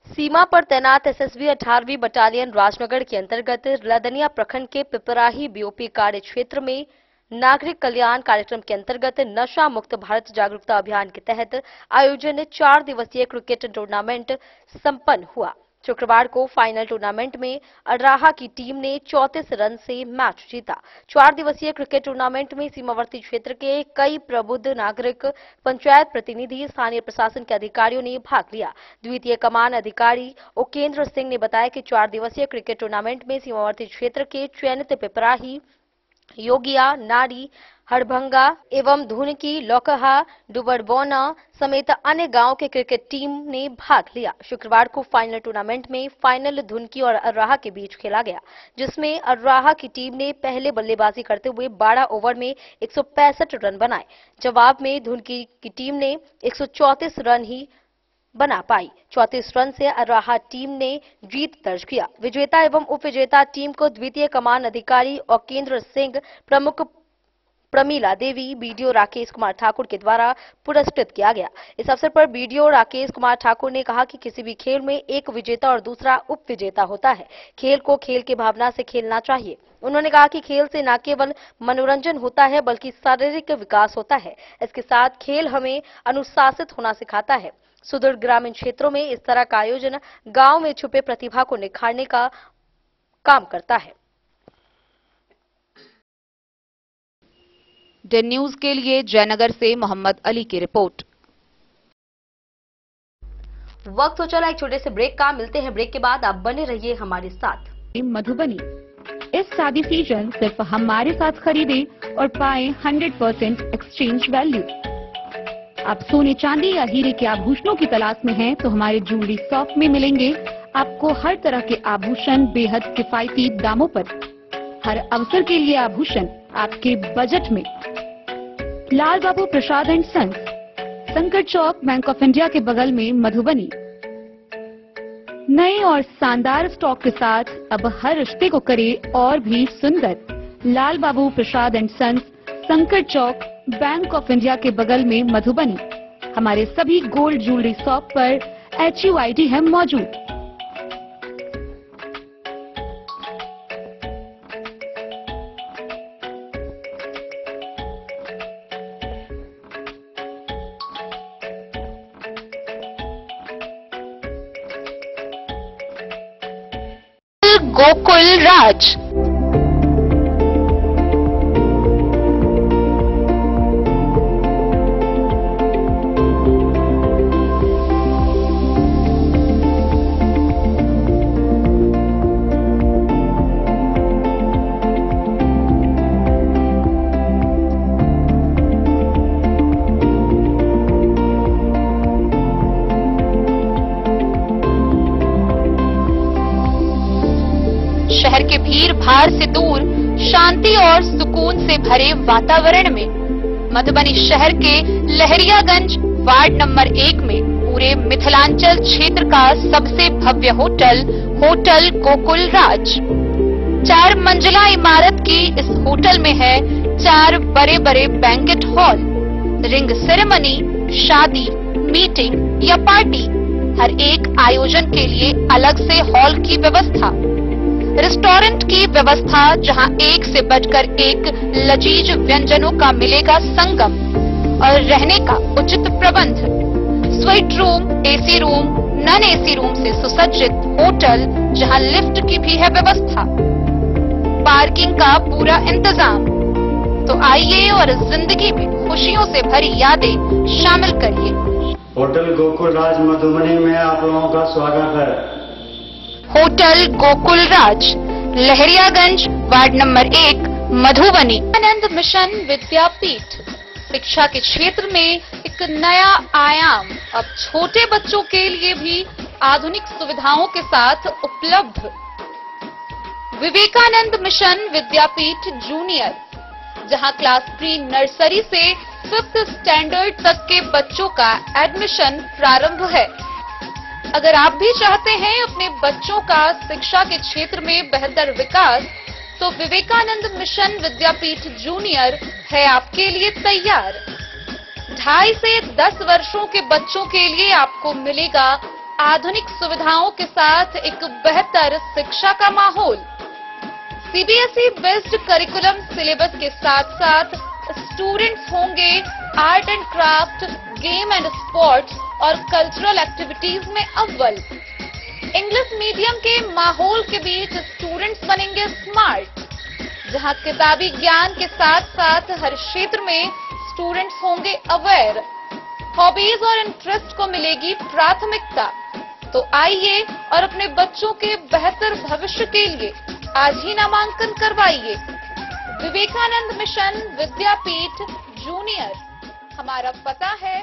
सीमा पर तैनात एसएसबी 18वीं बटालियन राजनगर के अंतर्गत लदनिया प्रखंड के पिपराही बीओपी कार्य क्षेत्र में नागरिक कल्याण कार्यक्रम के अंतर्गत नशा मुक्त भारत जागरूकता अभियान के तहत आयोजन 4 दिवसीय क्रिकेट टूर्नामेंट संपन्न हुआ। शुक्रवार को फाइनल टूर्नामेंट में अर्राहा की टीम ने 34 रन से मैच जीता। 4 दिवसीय क्रिकेट टूर्नामेंट में सीमावर्ती क्षेत्र के कई प्रबुद्ध नागरिक, पंचायत प्रतिनिधि, स्थानीय प्रशासन के अधिकारियों ने भाग लिया। द्वितीय कमान अधिकारी उकेंद्र सिंह ने बताया कि 4 दिवसीय क्रिकेट टूर्नामेंट में सीमावर्ती क्षेत्र के चयनित पिपराही, योगिया, नारी, हड़भंगा एवं धुनकी, लौकहा, डुबरबौना समेत अन्य गांव के क्रिकेट टीम ने भाग लिया। शुक्रवार को फाइनल टूर्नामेंट में फाइनल धुनकी और अर्राहा के बीच खेला गया, जिसमें अर्राहा की टीम ने पहले बल्लेबाजी करते हुए 12 ओवर में 165 रन बनाए। जवाब में धुनकी की टीम ने 134 रन ही बना पाई। 34 रन से अर्राहा टीम ने जीत दर्ज किया। विजेता एवं उपविजेता टीम को द्वितीय कमान अधिकारी औकेंद्र सिंह, प्रमुख प्रमीला देवी, बीडीओ राकेश कुमार ठाकुर के द्वारा पुरस्कृत किया गया। इस अवसर पर बीडीओ राकेश कुमार ठाकुर ने कहा कि किसी भी खेल में एक विजेता और दूसरा उप विजेता होता है। खेल को खेल की भावना से खेलना चाहिए। उन्होंने कहा कि खेल से न केवल मनोरंजन होता है बल्कि शारीरिक विकास होता है। इसके साथ खेल हमें अनुशासित होना सिखाता है। सुदूर ग्रामीण क्षेत्रों में इस तरह का आयोजन गांव में छुपे प्रतिभा को निखारने का काम करता है। डेन न्यूज के लिए जयनगर से मोहम्मद अली की रिपोर्ट। वक्त हो चला एक छोटे से ब्रेक का। मिलते हैं ब्रेक के बाद। आप बने रहिए हमारे साथ। मधुबनी इस शादी सीजन सिर्फ हमारे साथ खरीदे और पाए 100% एक्सचेंज वैल्यू। आप सोने, चांदी या हीरे के आभूषणों की तलाश में हैं तो हमारे ज्वेलरी शॉप में मिलेंगे आपको हर तरह के आभूषण बेहद किफायती दामों पर। हर अवसर के लिए आभूषण आपके बजट में। लाल बाबू प्रसाद एंड सन्स, संकट चौक, बैंक ऑफ इंडिया के बगल में, मधुबनी। नए और शानदार स्टॉक के साथ अब हर रिश्ते को करे और भी सुंदर। लाल बाबू प्रसाद एंड सन्स, संकट चौक, बैंक ऑफ इंडिया के बगल में, मधुबनी। हमारे सभी गोल्ड ज्वेलरी शॉप पर HUID है मौजूद। गोकुल राज। शहर के भीड़ भाड़ से दूर, शांति और सुकून से भरे वातावरण में मधुबनी शहर के लहरियागंज वार्ड नंबर 1 में पूरे मिथिलांचल क्षेत्र का सबसे भव्य होटल, होटल गोकुल राज। 4 मंजिला इमारत की इस होटल में है 4 बड़े बड़े बैंकेट हॉल, रिंग सेरेमनी, शादी, मीटिंग या पार्टी, हर एक आयोजन के लिए अलग से हॉल की व्यवस्था, रेस्टोरेंट की व्यवस्था जहां एक से बढ़कर एक लजीज व्यंजनों का मिलेगा संगम, और रहने का उचित प्रबंध, suite room, AC room, non AC room से सुसज्जित होटल जहां लिफ्ट की भी है व्यवस्था, पार्किंग का पूरा इंतजाम। तो आइए और जिंदगी में खुशियों से भरी यादें शामिल करिए। होटल गोकुल राज मधुबनी में आप लोगों का स्वागत है। होटल गोकुल राज, लहरियागंज वार्ड नंबर 1, मधुबनी। आनंद मिशन विद्यापीठ शिक्षा के क्षेत्र में एक नया आयाम अब छोटे बच्चों के लिए भी आधुनिक सुविधाओं के साथ उपलब्ध। विवेकानंद मिशन विद्यापीठ जूनियर, जहां क्लास प्री नर्सरी से 5th स्टैंडर्ड तक के बच्चों का एडमिशन प्रारंभ है। अगर आप भी चाहते हैं अपने बच्चों का शिक्षा के क्षेत्र में बेहतर विकास, तो विवेकानंद मिशन विद्यापीठ जूनियर है आपके लिए तैयार। 2.5 से 10 वर्षों के बच्चों के लिए आपको मिलेगा आधुनिक सुविधाओं के साथ एक बेहतर शिक्षा का माहौल। CBSE बेस्ड करिकुलम सिलेबस के साथ साथ स्टूडेंट्स होंगे art and craft, game and sports और कल्चरल एक्टिविटीज में अव्वल। इंग्लिश मीडियम के माहौल के बीच स्टूडेंट्स बनेंगे स्मार्ट, जहां किताबी ज्ञान के साथ साथ हर क्षेत्र में स्टूडेंट्स होंगे अवेयर, हॉबीज और इंटरेस्ट को मिलेगी प्राथमिकता। तो आइए और अपने बच्चों के बेहतर भविष्य के लिए आज ही नामांकन करवाइए। विवेकानंद मिशन विद्यापीठ जूनियर, हमारा पता है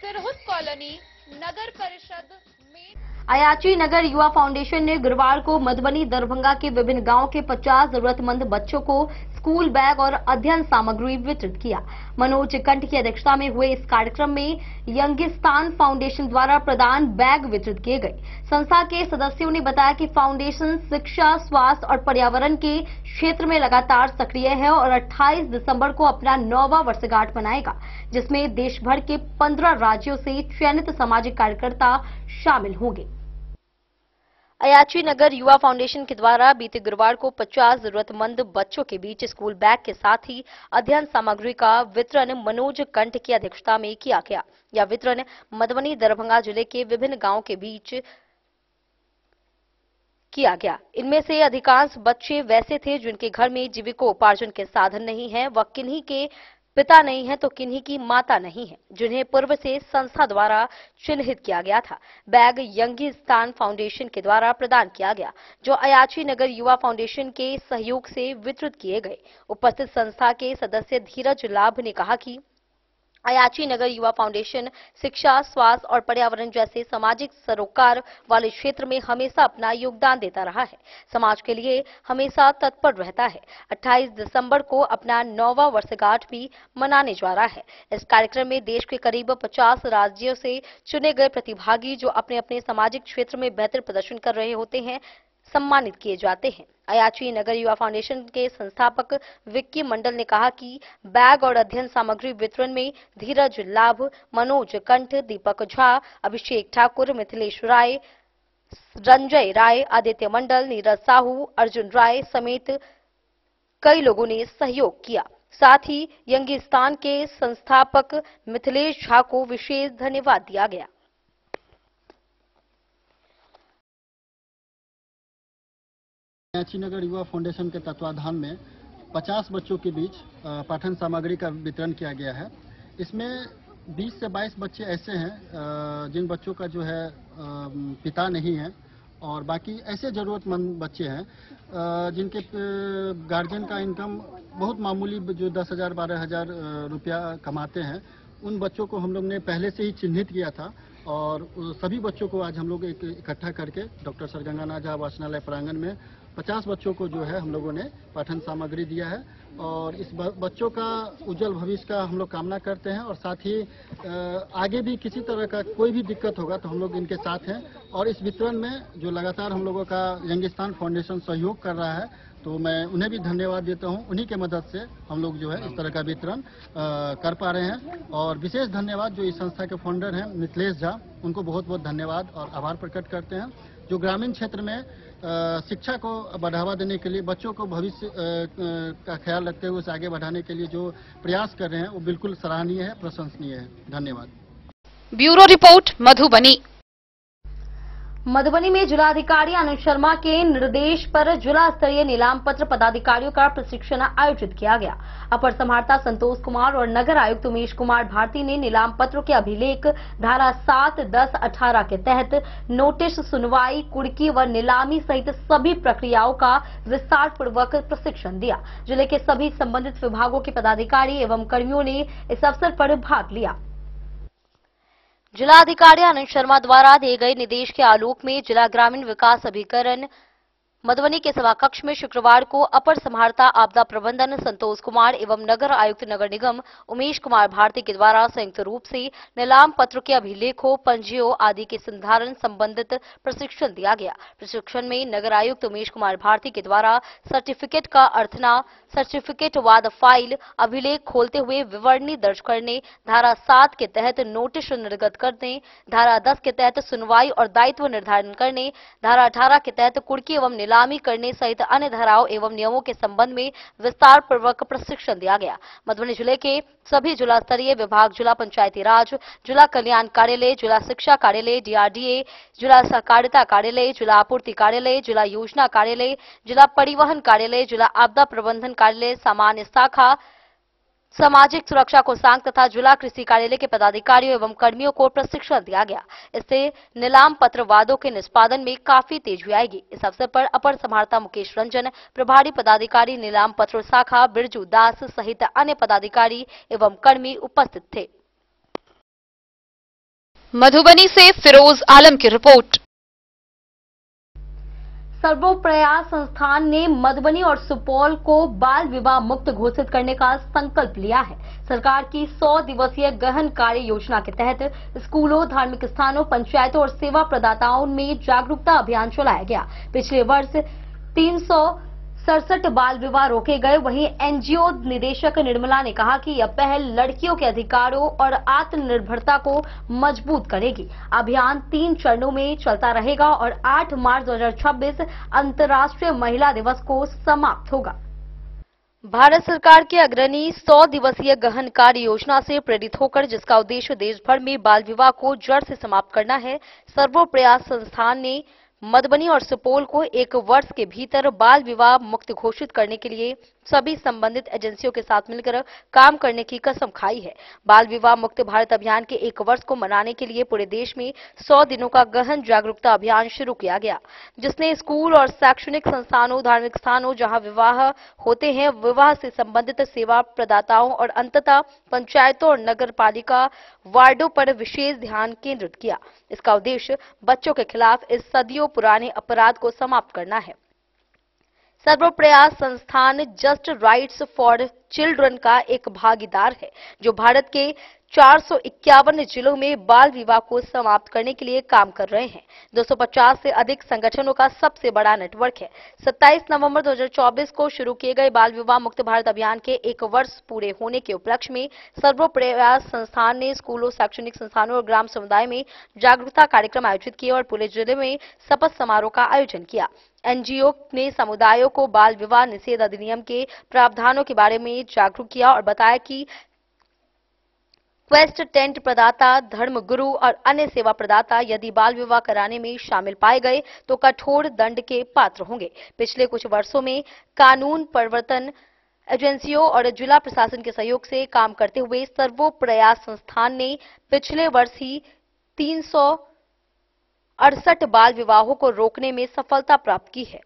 तिरहुत कॉलोनी, नगर परिषद में। अयाची नगर युवा फाउंडेशन ने गुरुवार को मधुबनी दरभंगा के विभिन्न गांवों के 50 जरूरतमंद बच्चों को स्कूल बैग और अध्ययन सामग्री वितरित किया। मनोज कंठ की अध्यक्षता में हुए इस कार्यक्रम में यंगिस्तान फाउंडेशन द्वारा प्रदान बैग वितरित किए गए। संस्था के सदस्यों ने बताया कि फाउंडेशन शिक्षा, स्वास्थ्य और पर्यावरण के क्षेत्र में लगातार सक्रिय है और 28 दिसंबर को अपना 9वां वर्षगांठ मनाएगा, जिसमें देश भर के 15 राज्यों से चयनित सामाजिक कार्यकर्ता शामिल होंगे। अयाची नगर युवा फाउंडेशन के द्वारा बीते गुरुवार को 50 जरूरतमंद बच्चों के बीच स्कूल बैग के साथ ही अध्ययन सामग्री का वितरण मनोज कंठ की अध्यक्षता में किया गया। यह वितरण मधुबनी दरभंगा जिले के विभिन्न गांवों के बीच किया गया। इनमें से अधिकांश बच्चे वैसे थे जिनके घर में जीविकोपार्जन के साधन नहीं है, व किन्हीं के पिता नहीं है तो किन्हीं की माता नहीं है, जिन्हें पूर्व से संस्था द्वारा चिन्हित किया गया था। बैग यंगिस्तान फाउंडेशन के द्वारा प्रदान किया गया, जो अयाची नगर युवा फाउंडेशन के सहयोग से वितरित किए गए। उपस्थित संस्था के सदस्य धीरज लाभ ने कहा कि अयाची नगर युवा फाउंडेशन शिक्षा, स्वास्थ्य और पर्यावरण जैसे सामाजिक सरोकार वाले क्षेत्र में हमेशा अपना योगदान देता रहा है, समाज के लिए हमेशा तत्पर रहता है। 28 दिसंबर को अपना 9वां वर्षगांठ भी मनाने जा रहा है। इस कार्यक्रम में देश के करीब 50 राज्यों से चुने गए प्रतिभागी जो अपने अपने सामाजिक क्षेत्र में बेहतर प्रदर्शन कर रहे होते हैं, सम्मानित किए जाते हैं। अयाची नगर युवा फाउंडेशन के संस्थापक विक्की मंडल ने कहा कि बैग और अध्ययन सामग्री वितरण में धीरज लाभ, मनोज कंठ, दीपक झा, अभिषेक ठाकुर, मिथिलेश राय, रंजय राय, आदित्य मंडल, नीरज साहू, अर्जुन राय समेत कई लोगों ने सहयोग किया। साथ ही यंगिस्तान के संस्थापक मिथिलेश झा को विशेष धन्यवाद दिया गया। अयाची नगर युवा फाउंडेशन के तत्वाधान में 50 बच्चों के बीच पठन सामग्री का वितरण किया गया है। इसमें 20 से 22 बच्चे ऐसे हैं जिन बच्चों का जो है पिता नहीं है, और बाकी ऐसे जरूरतमंद बच्चे हैं जिनके गार्जियन का इनकम बहुत मामूली, जो 10,000 12,000 रुपया कमाते हैं। उन बच्चों को हम लोग ने पहले से ही चिन्हित किया था और सभी बच्चों को आज हम लोग इकट्ठा करके डॉक्टर सर गंगानाथ झा वाचनालय प्रांगण में 50 बच्चों को जो है हम लोगों ने पठन सामग्री दिया है। और इस बच्चों का उज्जवल भविष्य का हम लोग कामना करते हैं, और साथ ही आगे भी किसी तरह का कोई भी दिक्कत होगा तो हम लोग इनके साथ हैं। और इस वितरण में जो लगातार हम लोगों का यंगिस्तान फाउंडेशन सहयोग कर रहा है, तो मैं उन्हें भी धन्यवाद देता हूं। उन्हीं के मदद से हम लोग जो है इस तरह का वितरण कर पा रहे हैं। और विशेष धन्यवाद जो इस संस्था के फाउंडर हैं मिथिलेश झा, उनको बहुत बहुत धन्यवाद और आभार प्रकट करते हैं, जो ग्रामीण क्षेत्र में शिक्षा को बढ़ावा देने के लिए, बच्चों को भविष्य का ख्याल रखते हुए उसे आगे बढ़ाने के लिए जो प्रयास कर रहे हैं वो बिल्कुल सराहनीय है, प्रशंसनीय है। धन्यवाद। Bureau report Madhubani. मधुबनी में जिलाधिकारी आनंद शर्मा के निर्देश पर जिला स्तरीय नीलाम पत्र पदाधिकारियों का प्रशिक्षण आयोजित किया गया। अपर समाहर्ता संतोष कुमार और नगर आयुक्त उमेश कुमार भारती ने नीलाम पत्रों के अभिलेख धारा 7, 10, 18 के तहत नोटिस, सुनवाई, कुर्की व नीलामी सहित सभी प्रक्रियाओं का विस्तार पूर्वक प्रशिक्षण दिया। जिले के सभी संबंधित विभागों के पदाधिकारी एवं कर्मियों ने इस अवसर पर भाग लिया। जिलाधिकारी आनंद शर्मा द्वारा दिए गए निर्देश के आलोक में जिला ग्रामीण विकास अभिकरण मधुबनी के सभाकक्ष में शुक्रवार को अपर समाहर्ता आपदा प्रबंधन संतोष कुमार एवं नगर आयुक्त नगर निगम उमेश कुमार भारती के द्वारा संयुक्त रूप से नीलाम पत्र के अभिलेखों, पंजियों आदि के संधारण संबंधित प्रशिक्षण दिया गया। प्रशिक्षण में नगर आयुक्त उमेश कुमार भारती के द्वारा सर्टिफिकेट का अर्थना, सर्टिफिकेट वाद फाइल, अभिलेख खोलते हुए विवरणी दर्ज करने, धारा 7 के तहत नोटिस निर्गत करने, धारा 10 के तहत सुनवाई और दायित्व निर्धारण करने, धारा 18 के तहत कुर्की एवं नीलामी करने सहित अन्य धाराओं एवं नियमों के संबंध में विस्तार पूर्वक प्रशिक्षण दिया गया। मधुबनी जिले के सभी जिला स्तरीय विभाग, जिला पंचायती राज, जिला कल्याण कार्यालय, जिला शिक्षा कार्यालय, DRDA, जिला सहकारिता कार्यालय, जिला आपूर्ति कार्यालय, जिला योजना कार्यालय, जिला परिवहन कार्यालय, जिला आपदा प्रबंधन कार्यालय, सामान्य शाखा, सामाजिक सुरक्षा कोषांग तथा जिला कृषि कार्यालय के पदाधिकारियों एवं कर्मियों को प्रशिक्षण दिया गया। इससे नीलाम पत्र वादों के निष्पादन में काफी तेजी आएगी। इस अवसर पर अपर समाहर्ता मुकेश रंजन, प्रभारी पदाधिकारी नीलाम पत्र शाखा बिरजू दास सहित अन्य पदाधिकारी एवं कर्मी उपस्थित थे। मधुबनी से फिरोज आलम की रिपोर्ट। सर्वोप्रयास संस्थान ने मधुबनी और सुपौल को बाल विवाह मुक्त घोषित करने का संकल्प लिया है। सरकार की 100 दिवसीय गहन कार्य योजना के तहत स्कूलों, धार्मिक स्थानों, पंचायतों और सेवा प्रदाताओं में जागरूकता अभियान चलाया गया। पिछले वर्ष 367 बाल विवाह रोके गए। वहीं NGO निदेशक निर्मला ने कहा कि यह पहल लड़कियों के अधिकारों और आत्मनिर्भरता को मजबूत करेगी। अभियान 3 चरणों में चलता रहेगा और 8 मार्च 2026 अंतर्राष्ट्रीय महिला दिवस को समाप्त होगा। भारत सरकार के अग्रणी 100 दिवसीय गहन कार्य योजना से प्रेरित होकर, जिसका उद्देश्य देश भर में बाल विवाह को जड़ से समाप्त करना है, सर्वोप्रयास संस्थान ने मधुबनी और सुपौल को 1 वर्ष के भीतर बाल विवाह मुक्त घोषित करने के लिए सभी संबंधित एजेंसियों के साथ मिलकर काम करने की कसम खाई है। बाल विवाह मुक्त भारत अभियान के 1 वर्ष को मनाने के लिए पूरे देश में 100 दिनों का गहन जागरूकता अभियान शुरू किया गया, जिसने स्कूल और शैक्षणिक संस्थानों, धार्मिक स्थानों जहां विवाह होते हैं, विवाह से संबंधित सेवा प्रदाताओं और अंततः पंचायतों और नगर पालिका वार्डों पर विशेष ध्यान केंद्रित किया। इसका उद्देश्य बच्चों के खिलाफ इस सदियों पुराने अपराध को समाप्त करना है। सर्वोप्रयास संस्थान जस्ट राइट्स फॉर चिल्ड्रन का एक भागीदार है, जो भारत के 451 जिलों में बाल विवाह को समाप्त करने के लिए काम कर रहे हैं। 250 से अधिक संगठनों का सबसे बड़ा नेटवर्क है। 27 नवंबर 2024 को शुरू किए गए बाल विवाह मुक्त भारत अभियान के 1 वर्ष पूरे होने के उपलक्ष्य में सर्वोप्रयास संस्थान ने स्कूलों, शैक्षणिक संस्थानों और ग्राम समुदाय में जागरूकता कार्यक्रम आयोजित किए और पूरे जिले में शपथ समारोह का आयोजन किया। NGO ने समुदायों को बाल विवाह निषेध अधिनियम के प्रावधानों के बारे में जागरूक किया और बताया कि क्वेस्ट टेंट प्रदाता, धर्म गुरु और अन्य सेवा प्रदाता यदि बाल विवाह कराने में शामिल पाए गए तो कठोर दंड के पात्र होंगे। पिछले कुछ वर्षों में कानून प्रवर्तन एजेंसियों और जिला प्रशासन के सहयोग से काम करते हुए सर्वोप्रयास संस्थान ने पिछले वर्ष ही 368 बाल विवाहों को रोकने में सफलता प्राप्त की है।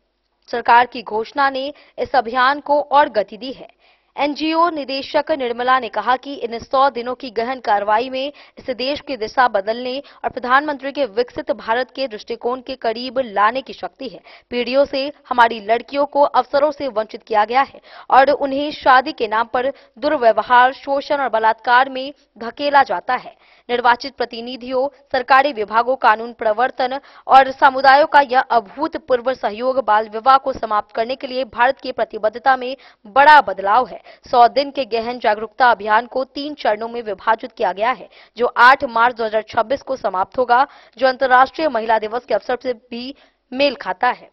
सरकार की घोषणा ने इस अभियान को और गति दी है। NGO निदेशक निर्मला ने कहा कि इन 100 दिनों की गहन कार्रवाई में इस देश की दिशा बदलने और प्रधानमंत्री के विकसित भारत के दृष्टिकोण के करीब लाने की शक्ति है। पीढ़ियों से हमारी लड़कियों को अवसरों से वंचित किया गया है और उन्हें शादी के नाम पर दुर्व्यवहार, शोषण और बलात्कार में धकेला जाता है। निर्वाचित प्रतिनिधियों, सरकारी विभागों, कानून प्रवर्तन और समुदायों का यह अभूतपूर्व सहयोग बाल विवाह को समाप्त करने के लिए भारत की प्रतिबद्धता में बड़ा बदलाव है। 100 दिन के गहन जागरूकता अभियान को 3 चरणों में विभाजित किया गया है, जो 8 मार्च 2026 को समाप्त होगा, जो अंतर्राष्ट्रीय महिला दिवस के अवसर से भी मेल खाता है।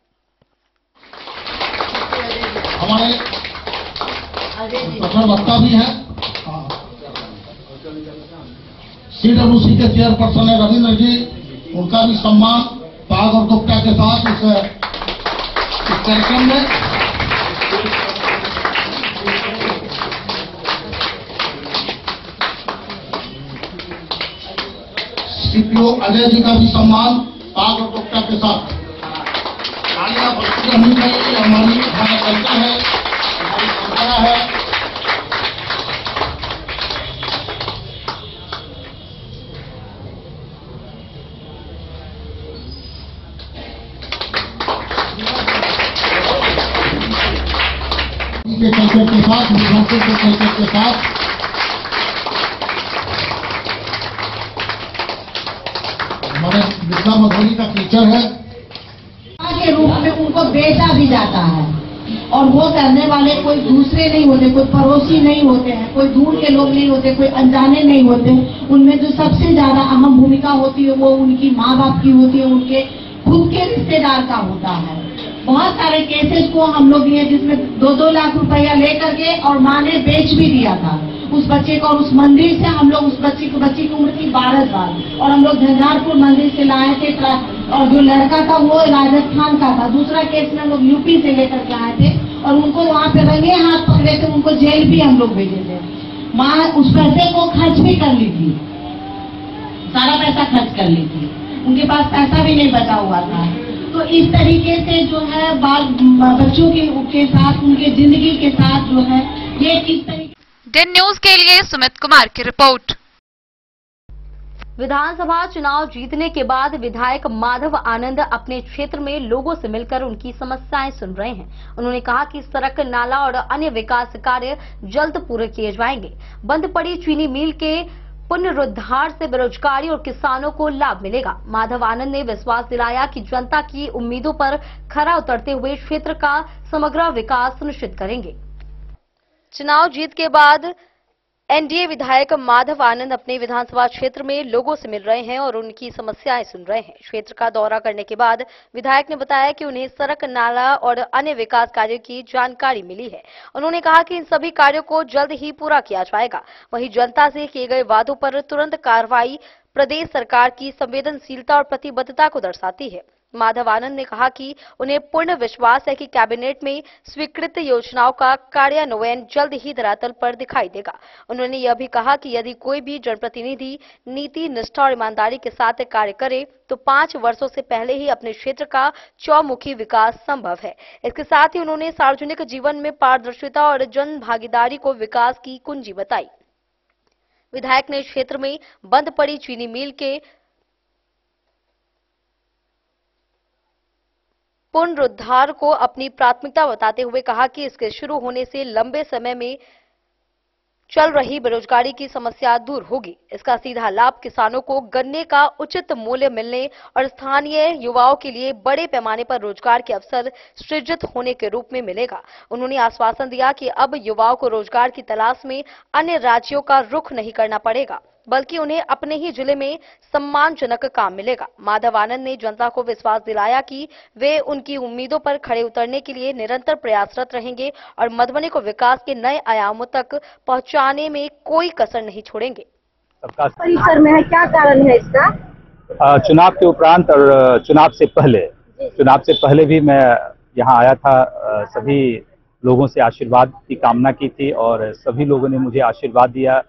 हमारे वक्ता भी है, CWC के चेयरपर्सन है रविंद्र जी, उनका भी सम्मान पाग और दुपट्टा के साथ इस कार्यक्रम में। CPO अजय जी का भी सम्मान पाग और दुपट्टा के साथ। तालियां बजती रहनी चाहिए, हमारी हमारा कल्चर है, हमारी परंपरा है। के कल्चर के साथ, मिठापुर के कल्चर के साथ हमारे मिथिला मधुबनी का टीचर है के रूप में उनको बेचा भी जाता है और वो करने वाले कोई दूसरे नहीं होते, कोई पड़ोसी नहीं होते हैं, कोई दूर के लोग नहीं होते, कोई अनजाने नहीं होते। उनमें जो सबसे ज्यादा अहम भूमिका होती है वो उनकी माँ बाप की होती है, उनके खुद के रिश्तेदार का होता है। बहुत सारे केसेस को हम लोग लिए जिसमें 2-2 लाख रुपया लेकर के और माँ ने बेच भी दिया था उस बच्चे को। और उस मंदिर से हम लोग उस बच्ची की उम्र थी 12 साल और हम लोग झंझारपुर मंदिर से लाए थे। और जो लड़का था वो राजस्थान का था। दूसरा केस में हम लोग यूपी से लेकर के आए थे और उनको वहाँ पे रंगे हाथ पकड़े थे, उनको जेल भी हम लोग भेजे थे। माँ उस पैसे को खर्च भी कर ली थी, सारा पैसा खर्च कर ली थी, उनके पास पैसा भी नहीं बचा हुआ था। तो इस तरीके से जो है बच्चों के साथ उनके जिंदगी के साथ जो है ये किस तरीके। दिन न्यूज के लिए सुमित कुमार की रिपोर्ट। विधानसभा चुनाव जीतने के बाद विधायक माधव आनंद अपने क्षेत्र में लोगों से मिलकर उनकी समस्याएं सुन रहे हैं। उन्होंने कहा कि सड़क, नाला और अन्य विकास कार्य जल्द पूरे किए जाएंगे। बंद पड़ी चीनी मिल के पुनरुद्धार से बेरोजगारी और किसानों को लाभ मिलेगा। माधव आनंद ने विश्वास दिलाया कि जनता की उम्मीदों पर खरा उतरते हुए क्षेत्र का समग्र विकास सुनिश्चित करेंगे। चुनाव जीत के बाद एनडीए विधायक माधव आनंद अपने विधानसभा क्षेत्र में लोगों से मिल रहे हैं और उनकी समस्याएं सुन रहे हैं। क्षेत्र का दौरा करने के बाद विधायक ने बताया कि उन्हें सड़क, नाला और अन्य विकास कार्यों की जानकारी मिली है। उन्होंने कहा कि इन सभी कार्यों को जल्द ही पूरा किया जाएगा। वहीं जनता से किए गए वादों पर तुरंत कार्रवाई प्रदेश सरकार की संवेदनशीलता और प्रतिबद्धता को दर्शाती है। माधव आनंद ने कहा कि उन्हें पूर्ण विश्वास है कि कैबिनेट में स्वीकृत योजनाओं का कार्यान्वयन जल्द ही धरातल पर दिखाई देगा। उन्होंने यह भी कहा कि यदि कोई भी जनप्रतिनिधि नीति, निष्ठा और ईमानदारी के साथ कार्य करे तो 5 वर्षों से पहले ही अपने क्षेत्र का चौमुखी विकास संभव है। इसके साथ ही उन्होंने सार्वजनिक जीवन में पारदर्शिता और जन भागीदारी को विकास की कुंजी बताई। विधायक ने क्षेत्र में बंद पड़ी चीनी मिल के पुनरुद्धार को अपनी प्राथमिकता बताते हुए कहा कि इसके शुरू होने से लंबे समय में चल रही बेरोजगारी की समस्या दूर होगी। इसका सीधा लाभ किसानों को गन्ने का उचित मूल्य मिलने और स्थानीय युवाओं के लिए बड़े पैमाने पर रोजगार के अवसर सृजित होने के रूप में मिलेगा। उन्होंने आश्वासन दिया कि अब युवाओं को रोजगार की तलाश में अन्य राज्यों का रुख नहीं करना पड़ेगा, बल्कि उन्हें अपने ही जिले में सम्मानजनक काम मिलेगा। माधव आनंद ने जनता को विश्वास दिलाया कि वे उनकी उम्मीदों पर खड़े उतरने के लिए निरंतर प्रयासरत रहेंगे और मधुबनी को विकास के नए आयामों तक पहुंचाने में कोई कसर नहीं छोड़ेंगे। परिसर में है, क्या कारण है इसका? चुनाव के उपरांत और चुनाव से पहले भी मैं यहाँ आया था। सभी लोगों से आशीर्वाद की कामना की थी और सभी लोगों ने मुझे आशीर्वाद दिया।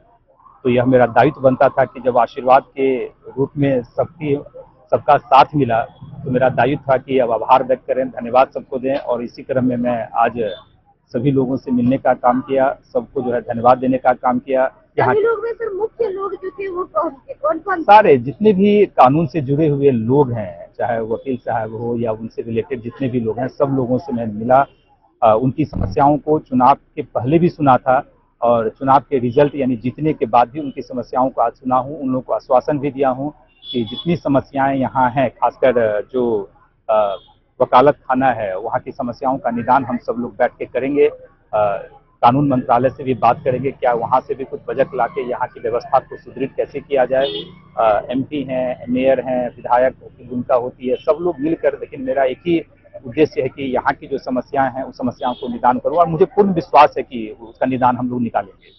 तो यह मेरा दायित्व बनता था कि जब आशीर्वाद के रूप में सबका साथ मिला तो मेरा दायित्व था कि अब आभार व्यक्त करें, धन्यवाद सबको दें। और इसी क्रम में मैं आज सभी लोगों से मिलने का काम किया, सबको जो है धन्यवाद देने का काम किया। यहाँ लोग में सर मुख्य लोग जो थे वो कौन? सारे जितने भी कानून से जुड़े हुए लोग हैं, चाहे वकील साहब हो या उनसे रिलेटेड जितने भी लोग हैं, सब लोगों से मैं मिला। उनकी समस्याओं को चुनाव के पहले भी सुना था और चुनाव के रिजल्ट यानी जीतने के बाद भी उनकी समस्याओं को आज सुना हूँ। उन लोगों को आश्वासन भी दिया हूँ कि जितनी समस्याएं यहाँ हैं, खासकर जो वकालत खाना है, वहाँ की समस्याओं का निदान हम सब लोग बैठ के करेंगे। कानून मंत्रालय से भी बात करेंगे, क्या वहाँ से भी कुछ बजट लाके यहाँ की व्यवस्था को सुदृढ़ कैसे किया जाए। MP हैं, मेयर हैं, विधायक की भूमिका होती है, सब लोग मिलकर। लेकिन मेरा एक ही उद्देश्य है कि यहाँ की जो समस्याएं हैं उस समस्याओं को निदान करूँ और मुझे पूर्ण विश्वास है कि उसका निदान हम लोग निकालेंगे।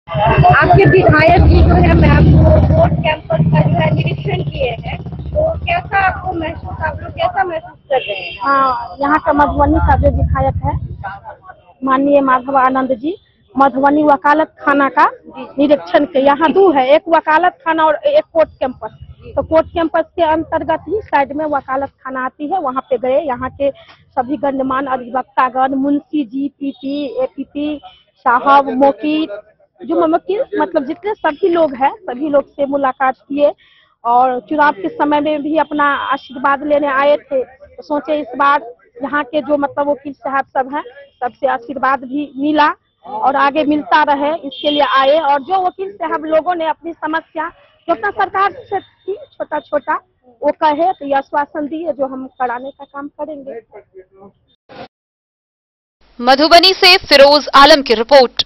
आपके विधायक जी जो है, मैं आपको वोट कैंपस का जो है निरीक्षण किए हैं, तो कैसा आपको महसूस, आप लोग कैसा महसूस कर रहे हैं? हाँ, यहाँ का मधुबनी का जो विधायक है माननीय माधव आनंद जी, मधुबनी वकालत खाना का निरीक्षण के यहाँ 2 है, एक वकालत खाना और एक कोर्ट कैंपस। तो कोर्ट कैंपस के अंतर्गत ही साइड में वकालत खाना आती है, वहाँ पे गए। यहाँ के सभी गण्यमान्य अधिवक्तागण, मुंशी जी, PP, APP साहब, वकील मतलब जितने सभी लोग हैं, सभी लोग से मुलाकात किए और चुनाव के समय में भी अपना आशीर्वाद लेने आए थे। तो सोचे इस बार यहाँ के जो मतलब वकील साहब सब हैं, सबसे आशीर्वाद भी मिला और आगे मिलता रहे, इसके लिए आए। और जो वकील साहब लोगों ने अपनी समस्या जितना सरकार से थी छोटा छोटा वो कहे तो यह आश्वासन दिए जो हम कराने का काम करेंगे। मधुबनी से फिरोज आलम की रिपोर्ट।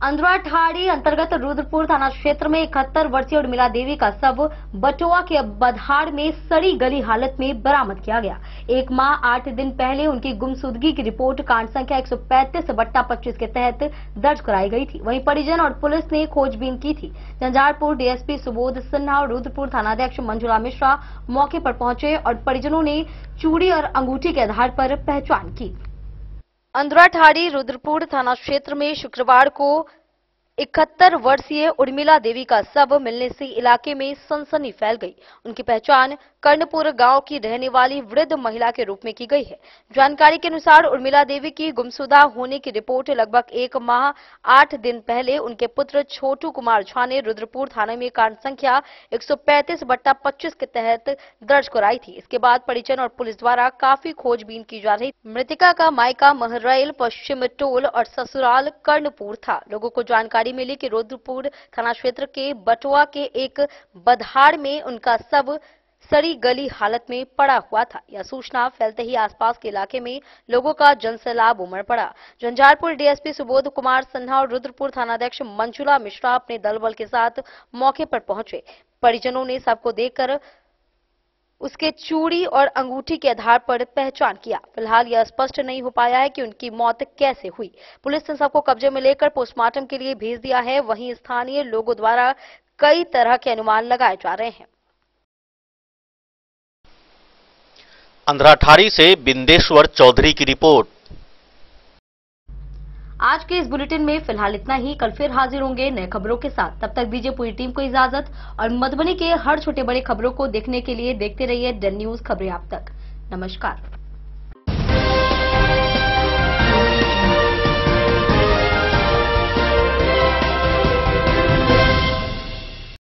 अंधराठाड़ी अंतर्गत रुद्रपुर थाना क्षेत्र में 71 वर्षीय उर्मिला देवी का शव बटुआ के बधाड़ में सड़ी गली हालत में बरामद किया गया। एक माह 8 दिन पहले उनकी गुमशुदगी की रिपोर्ट कांड संख्या 135/25 के तहत दर्ज कराई गई थी। वहीं परिजन और पुलिस ने खोजबीन की थी। झंझारपुर डीएसपी सुबोध सिन्हा और रुद्रपुर थानाध्यक्ष मंजुला मिश्रा मौके पर पहुंचे और परिजनों ने चूड़ी और अंगूठी के आधार पर पहचान की। अंधराठाड़ी रुद्रपुर थाना क्षेत्र में शुक्रवार को 71 वर्षीय उर्मिला देवी का शव मिलने से इलाके में सनसनी फैल गई। उनकी पहचान कर्णपुर गांव की रहने वाली वृद्ध महिला के रूप में की गई है। जानकारी के अनुसार उर्मिला देवी की गुमशुदा होने की रिपोर्ट लगभग 1 माह 8 दिन पहले उनके पुत्र छोटू कुमार झा ने रुद्रपुर थाने में कांड संख्या 135/25 के तहत दर्ज कराई थी। इसके बाद परिजन और पुलिस द्वारा काफी खोजबीन की जा रही। मृतका का मायका महरैल पश्चिम टोल और ससुराल कर्णपुर था। लोगों को जानकारी मिली कि रुद्रपुर थाना क्षेत्र के बटुआ के एक बधाड़ में उनका शव सड़ी गली हालत में पड़ा हुआ था। यह सूचना फैलते ही आसपास के इलाके में लोगों का जनसैलाब उमड़ पड़ा। झंझारपुर डीएसपी सुबोध कुमार सिन्हा और रुद्रपुर थानाध्यक्ष मंजुला मिश्रा अपने दलबल के साथ मौके पर पहुंचे। परिजनों ने सबको देखकर उसके चूड़ी और अंगूठी के आधार पर पहचान किया। फिलहाल यह स्पष्ट नहीं हो पाया है कि उनकी मौत कैसे हुई। पुलिस ने सबको कब्जे में लेकर पोस्टमार्टम के लिए भेज दिया है। वहीं स्थानीय लोगों द्वारा कई तरह के अनुमान लगाए जा रहे हैं। अंधराठाड़ी से बिंदेश्वर चौधरी की रिपोर्ट। आज के इस बुलेटिन में फिलहाल इतना ही। कल फिर हाजिर होंगे नए खबरों के साथ। तब तक दीजिए पूरी टीम को इजाजत और मधुबनी के हर छोटे बड़े खबरों को देखने के लिए देखते रहिए डन न्यूज खबरें आप तक। नमस्कार।